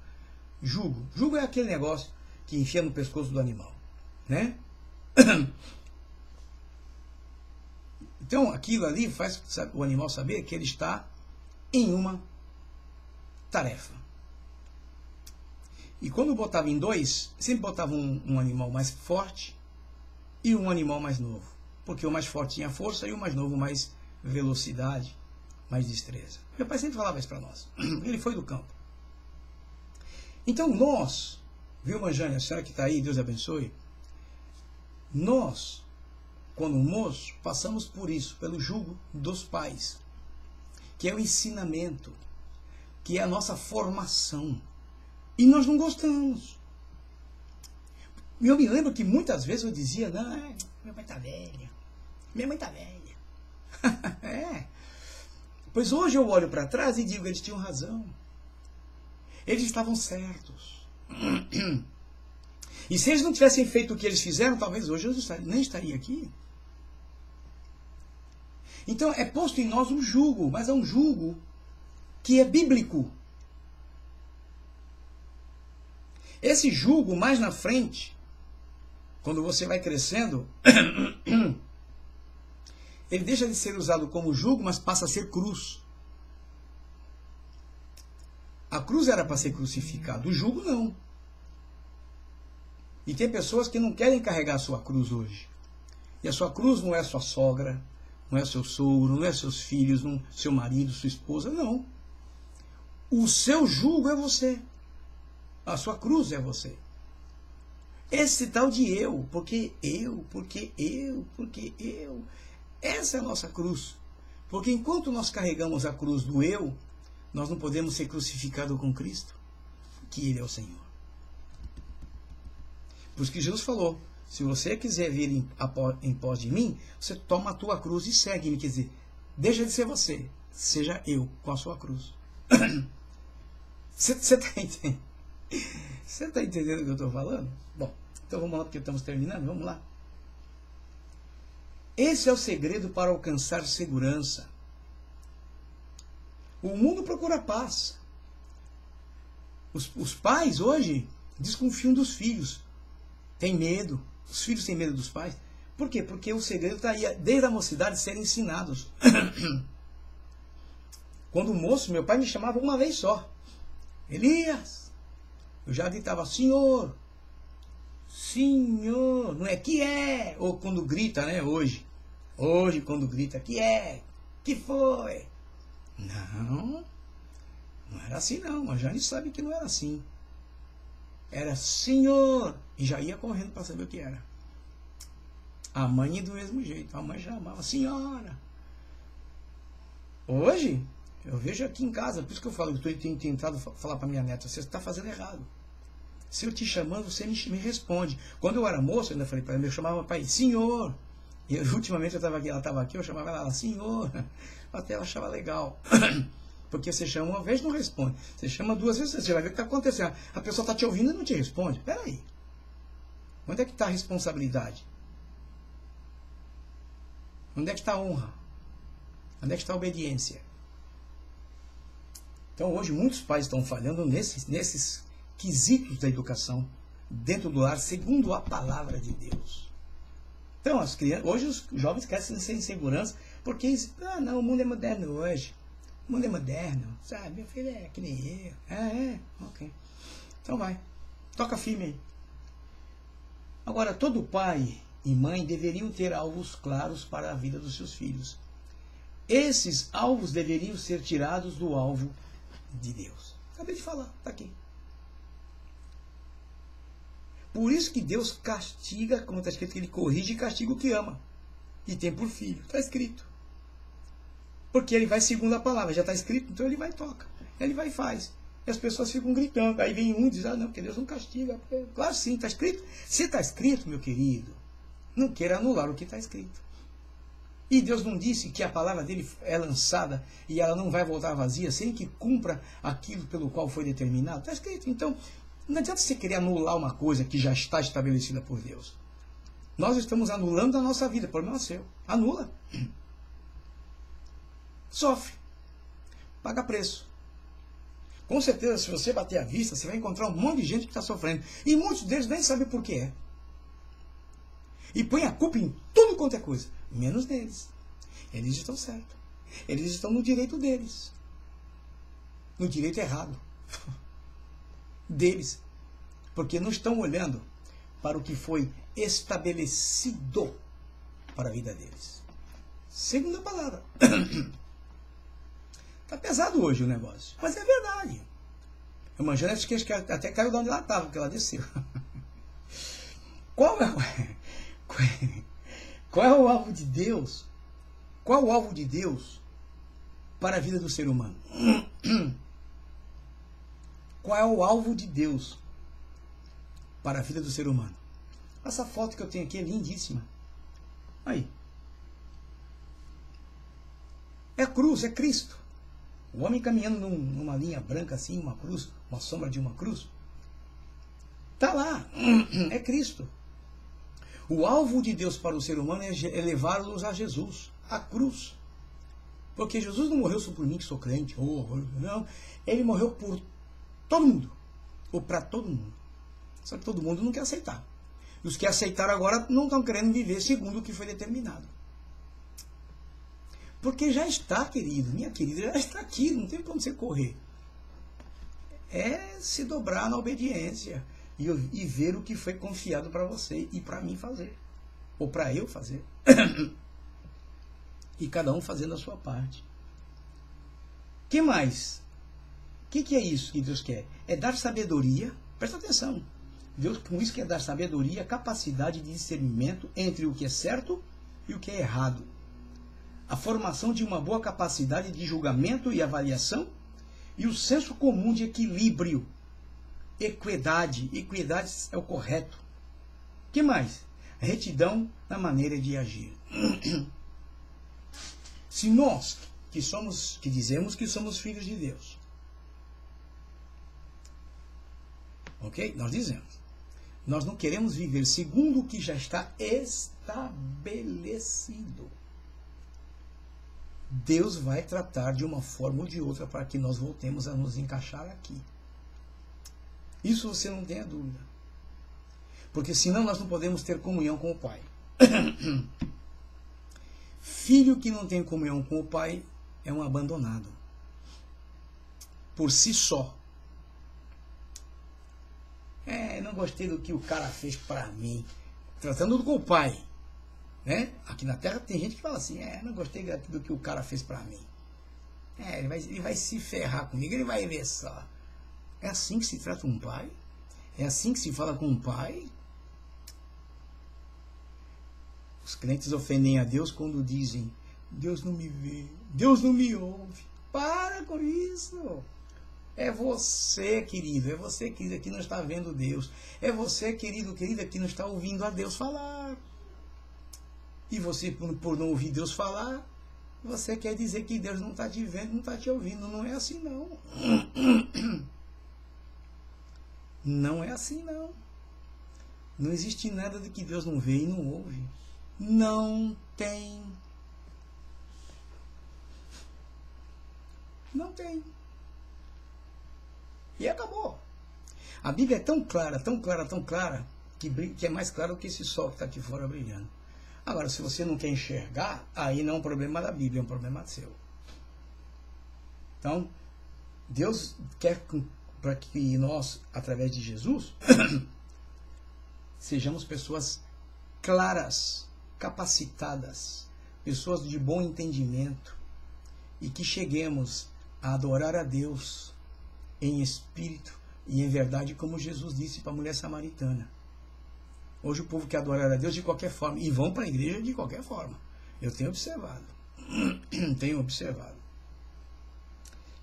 Jugo. Jugo é aquele negócio que enfia no pescoço do animal. Né? Então, aquilo ali faz o animal saber que ele está em uma tarefa. E quando botava em dois, sempre botava um animal mais forte e um animal mais novo. Porque o mais forte tinha força e o mais novo mais velocidade, mais destreza. Meu pai sempre falava isso para nós. Ele foi do campo. Então nós, viu, Manjane, a senhora que está aí, Deus abençoe, nós, quando moço, passamos por isso, pelo jugo dos pais, que é o ensinamento, que é a nossa formação. E nós não gostamos. Eu me lembro que muitas vezes eu dizia, não, meu pai está velho, minha mãe está velha. É. Pois hoje eu olho para trás e digo, eles tinham razão. Eles estavam certos. E se eles não tivessem feito o que eles fizeram, talvez hoje eu nem estaria aqui. Então é posto em nós um jugo, mas é um jugo que é bíblico. Esse jugo, mais na frente, quando você vai crescendo, ele deixa de ser usado como jugo, mas passa a ser cruz. A cruz era para ser crucificada, o jugo não. E tem pessoas que não querem carregar a sua cruz hoje. E a sua cruz não é a sua sogra, não é seu sogro, não é seus filhos, não seu marido, sua esposa, não. O seu jugo é você. A sua cruz é você. Esse tal de eu, porque eu, porque eu, porque eu. Essa é a nossa cruz. Porque enquanto nós carregamos a cruz do eu, nós não podemos ser crucificados com Cristo, que Ele é o Senhor. Por isso que Jesus falou, se você quiser vir em pós de mim, você toma a tua cruz e segue-me. Quer dizer, deixa de ser você, seja eu com a sua cruz. Você está entendendo? Você está entendendo o que eu estou falando? Bom, então vamos lá, porque estamos terminando, vamos lá. Esse é o segredo para alcançar segurança. O mundo procura paz. Os pais hoje desconfiam dos filhos. Tem medo. Os filhos têm medo dos pais. Por quê? Porque o segredo está aí, desde a mocidade, serem ensinados. Quando moço, meu pai me chamava uma vez só. Elias. Eu já gritava, Senhor. Senhor. Não é que é. Ou quando grita, né? Hoje, quando grita, que é? Que foi? Não. Não era assim, não. A Jane sabe que não era assim. Era Senhor. E já ia correndo para saber o que era. A mãe do mesmo jeito. A mãe chamava Senhora. Hoje, eu vejo aqui em casa, por isso que eu falo, eu tenho tentado falar para minha neta, você está fazendo errado. Se eu te chamando, você me responde. Quando eu era moço, eu ainda falei para ela, eu chamava pai, Senhor. E ultimamente ela estava aqui, eu chamava ela, Senhor. Até ela achava legal. Porque você chama uma vez, não responde. Você chama duas vezes, você vai ver o que está acontecendo. A pessoa está te ouvindo e não te responde. Espera aí. Onde é que está a responsabilidade? Onde é que está a honra? Onde é que está a obediência? Então hoje muitos pais estão falhando nesses quesitos da educação dentro do lar, segundo a palavra de Deus. Então as crianças, hoje os jovens crescem sem segurança, porque não, o mundo é moderno hoje. O mundo é moderno, sabe? Meu filho é que nem eu. Ok. Então vai, toca firme aí. Agora, todo pai e mãe deveriam ter alvos claros para a vida dos seus filhos. Esses alvos deveriam ser tirados do alvo de Deus. Acabei de falar, está aqui. Por isso que Deus castiga, como está escrito, que Ele corrige e castiga o que ama. E tem por filho. Está escrito. Porque Ele vai segundo a palavra. Já está escrito, então Ele vai e toca. Ele vai e faz. E as pessoas ficam gritando. Aí vem um e diz, não, porque Deus não castiga. Claro sim, está escrito. Se está escrito, meu querido, não queira anular o que está escrito. E Deus não disse que a palavra dele é lançada e ela não vai voltar vazia sem que cumpra aquilo pelo qual foi determinado? Está escrito. Então, não adianta você querer anular uma coisa que já está estabelecida por Deus. Nós estamos anulando a nossa vida, o problema é seu. Anula. Sofre. Paga preço. Com certeza, se você bater a vista, você vai encontrar um monte de gente que está sofrendo. E muitos deles nem sabem por que é. E põe a culpa em tudo quanto é coisa. Menos deles. Eles estão certos. Eles estão no direito deles. No direito errado. Deles. Porque não estão olhando para o que foi estabelecido para a vida deles. Segunda palavra. Está pesado hoje o negócio. Mas é verdade. A Manjana que até caiu de onde ela estava, porque ela desceu. Qual é o alvo de Deus? Qual o alvo de Deus para a vida do ser humano? Qual é o alvo de Deus para a vida do ser humano? Essa foto que eu tenho aqui é lindíssima. Aí. É a cruz, é Cristo. O homem caminhando numa linha branca assim, uma cruz, uma sombra de uma cruz. Está lá. É Cristo. O alvo de Deus para o ser humano é levá-los a Jesus, a cruz. Porque Jesus não morreu só por mim que sou crente. Não. Ele morreu por todo mundo. Ou para todo mundo. Só que todo mundo não quer aceitar. E os que aceitaram agora não estão querendo viver segundo o que foi determinado. Porque já está, querido, minha querida, já está aqui, não tem como você correr. É se dobrar na obediência e ver o que foi confiado para você e para mim fazer. Ou para eu fazer. E cada um fazendo a sua parte. O que mais? O que é isso que Deus quer? É dar sabedoria. Presta atenção. Deus com isso quer dar sabedoria, capacidade de discernimento entre o que é certo e o que é errado. A formação de uma boa capacidade de julgamento e avaliação e o senso comum de equilíbrio, equidade. Equidade é o correto. O que mais? Retidão na maneira de agir. Se nós, que dizemos que somos filhos de Deus, ok? Nós dizemos. Nós não queremos viver segundo o que já está estabelecido. Deus vai tratar de uma forma ou de outra para que nós voltemos a nos encaixar aqui. Isso você não tenha dúvida. Porque senão nós não podemos ter comunhão com o Pai. Filho que não tem comunhão com o Pai é um abandonado. Por si só. Não gostei do que o cara fez para mim. Tratando com o Pai. Né? Aqui na Terra tem gente que fala assim, não gostei do que o cara fez para mim. Ele vai se ferrar comigo, ele vai ver só. É assim que se trata um pai? É assim que se fala com um pai? Os crentes ofendem a Deus quando dizem, Deus não me vê, Deus não me ouve. Para com isso. É você, querido, é você, querida, que não está vendo Deus. É você, querido, querida, que não está ouvindo a Deus falar. E você, por não ouvir Deus falar, você quer dizer que Deus não está te vendo, não está te ouvindo. Não é assim, não. Não é assim, não. Não existe nada de que Deus não vê e não ouve. Não tem Não tem. E acabou. A Bíblia é tão clara, tão clara, tão clara, que é mais claro que esse sol que está aqui fora brilhando. Agora, se você não quer enxergar, aí não é um problema da Bíblia, é um problema seu. Então, Deus quer para que nós, através de Jesus, sejamos pessoas claras, capacitadas, pessoas de bom entendimento, e que cheguemos a adorar a Deus em espírito e em verdade, como Jesus disse para a mulher samaritana. Hoje o povo quer adorar a Deus de qualquer forma, e vão para a igreja de qualquer forma. Eu tenho observado,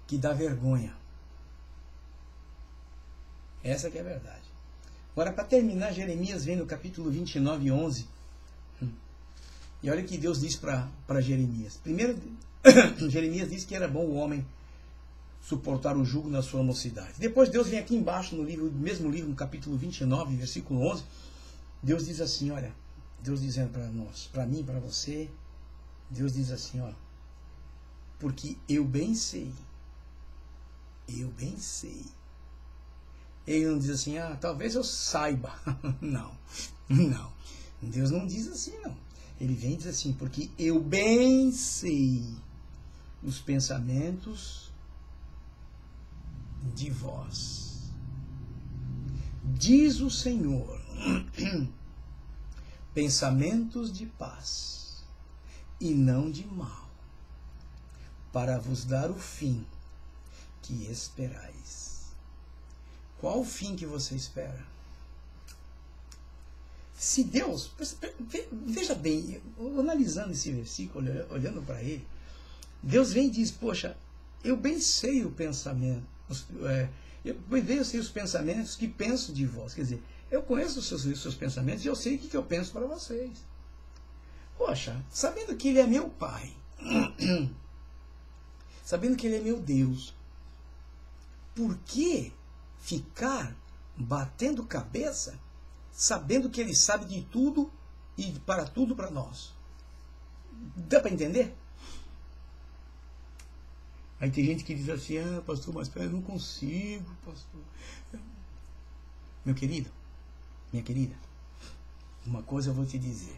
que dá vergonha. Essa que é a verdade. Agora, para terminar, Jeremias vem no capítulo 29, 11. E olha o que Deus diz para Jeremias. Primeiro, Jeremias diz que era bom o homem suportar o jugo na sua mocidade. Depois Deus vem aqui embaixo, no mesmo livro, no capítulo 29, versículo 11. Deus diz assim, olha, Deus dizendo para nós, para mim, para você, Deus diz assim, ó, porque eu bem sei. Ele não diz assim, talvez eu saiba. Não. Deus não diz assim, não. Ele vem e diz assim, porque eu bem sei os pensamentos de vós. Diz o Senhor, pensamentos de paz e não de mal, para vos dar o fim que esperais. Qual o fim que você espera? Se Deus, veja bem, analisando esse versículo, olhando para ele, Deus vem e diz, poxa, eu bem sei o pensamento, eu bem sei os pensamentos que penso de vós. Quer dizer, eu conheço os seus pensamentos e eu sei o que eu penso para vocês. Poxa, sabendo que Ele é meu Pai, sabendo que Ele é meu Deus, por que ficar batendo cabeça, sabendo que Ele sabe de tudo e para tudo para nós? Dá para entender? Aí tem gente que diz assim, pastor, mas eu não consigo, pastor. Meu querido, minha querida, uma coisa eu vou te dizer.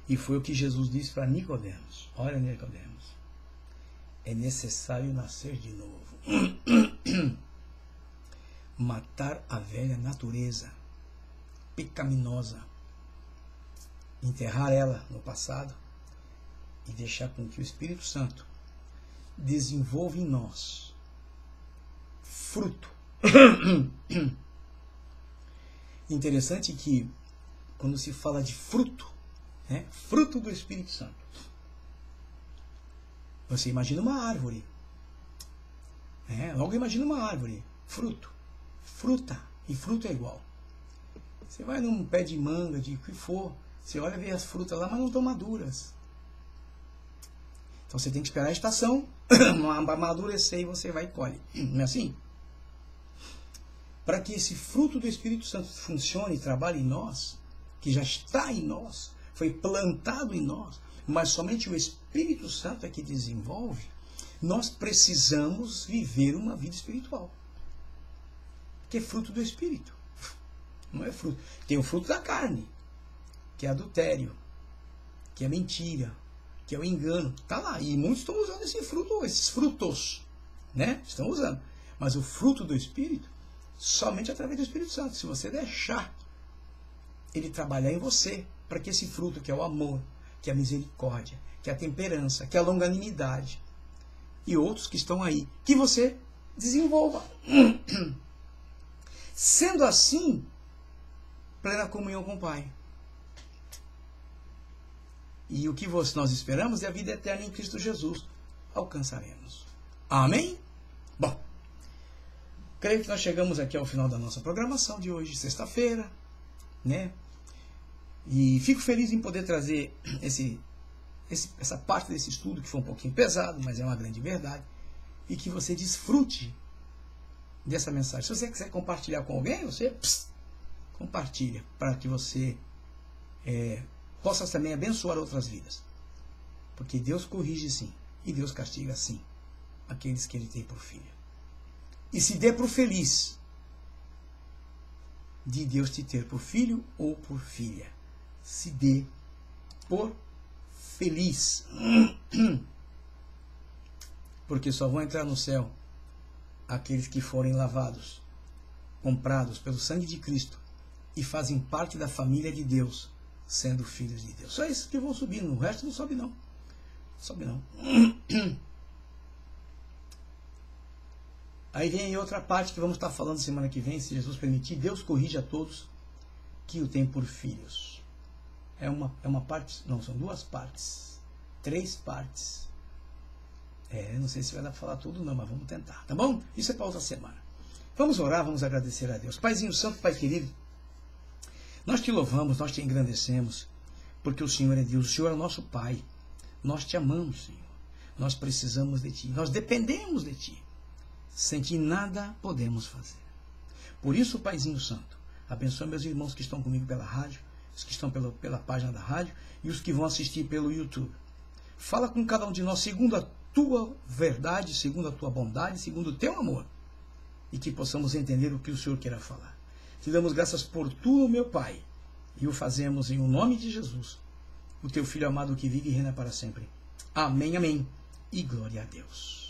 E foi o que Jesus disse para Nicodemos. Olha, Nicodemos, é necessário nascer de novo. Matar a velha natureza pecaminosa, enterrar ela no passado e deixar com que o Espírito Santo desenvolva em nós fruto. Interessante que quando se fala de fruto, fruto do Espírito Santo, você imagina uma árvore, logo imagina uma árvore, fruto, fruta, e fruto é igual. Você vai num pé de manga, de o que for, você olha e vê as frutas lá, mas não estão maduras. Então você tem que esperar a estação, amadurecer, e você vai e colhe. Não é assim? Para que esse fruto do Espírito Santo funcione e trabalhe em nós, que já está em nós, foi plantado em nós, mas somente o Espírito Santo é que desenvolve, nós precisamos viver uma vida espiritual. Que é fruto do Espírito. Não é fruto. Tem o fruto da carne, que é adultério, que é mentira, que é o engano. Está lá. E muitos estão usando esse fruto, esses frutos. Estão usando. Mas o fruto do Espírito, somente através do Espírito Santo. Se você deixar ele trabalhar em você, para que esse fruto, que é o amor, que é a misericórdia, que é a temperança, que é a longanimidade, e outros que estão aí, que você desenvolva. Sendo assim, plena comunhão com o Pai. E o que nós esperamos é a vida eterna em Cristo Jesus. Alcançaremos. Amém? Bom, creio que nós chegamos aqui ao final da nossa programação de hoje, sexta-feira, E fico feliz em poder trazer essa parte desse estudo, que foi um pouquinho pesado, mas é uma grande verdade, e que você desfrute dessa mensagem. Se você quiser compartilhar com alguém, você compartilha, para que você possa também abençoar outras vidas. Porque Deus corrige sim, e Deus castiga sim. aqueles que ele tem por filho. E se dê por feliz de Deus te ter por filho ou por filha. Se dê por feliz. Porque só vão entrar no céu aqueles que forem lavados, comprados pelo sangue de Cristo e fazem parte da família de Deus, sendo filhos de Deus. Só esses que vão subir, o resto não sobe não. Sobe não. Aí vem outra parte que vamos estar falando semana que vem, se Jesus permitir. Deus corrige a todos que o têm por filhos. É uma parte, não, são duas partes. 3 partes. Não sei se vai dar para falar tudo não, mas vamos tentar, tá bom? Isso é para outra semana. Vamos orar, vamos agradecer a Deus. Paizinho Santo, Pai querido, nós te louvamos, nós te engrandecemos, porque o Senhor é Deus, o Senhor é o nosso Pai. Nós te amamos, Senhor. Nós precisamos de Ti, nós dependemos de Ti. Sem Ti nada podemos fazer. Por isso, Paizinho Santo, abençoa meus irmãos que estão comigo pela rádio, os que estão pela página da rádio e os que vão assistir pelo YouTube. Fala com cada um de nós segundo a Tua verdade, segundo a Tua bondade, segundo o Teu amor. E que possamos entender o que o Senhor queira falar. Te damos graças por Tu, meu Pai, e o fazemos em o nome de Jesus, o Teu Filho amado que vive e reina para sempre. Amém, amém. E glória a Deus.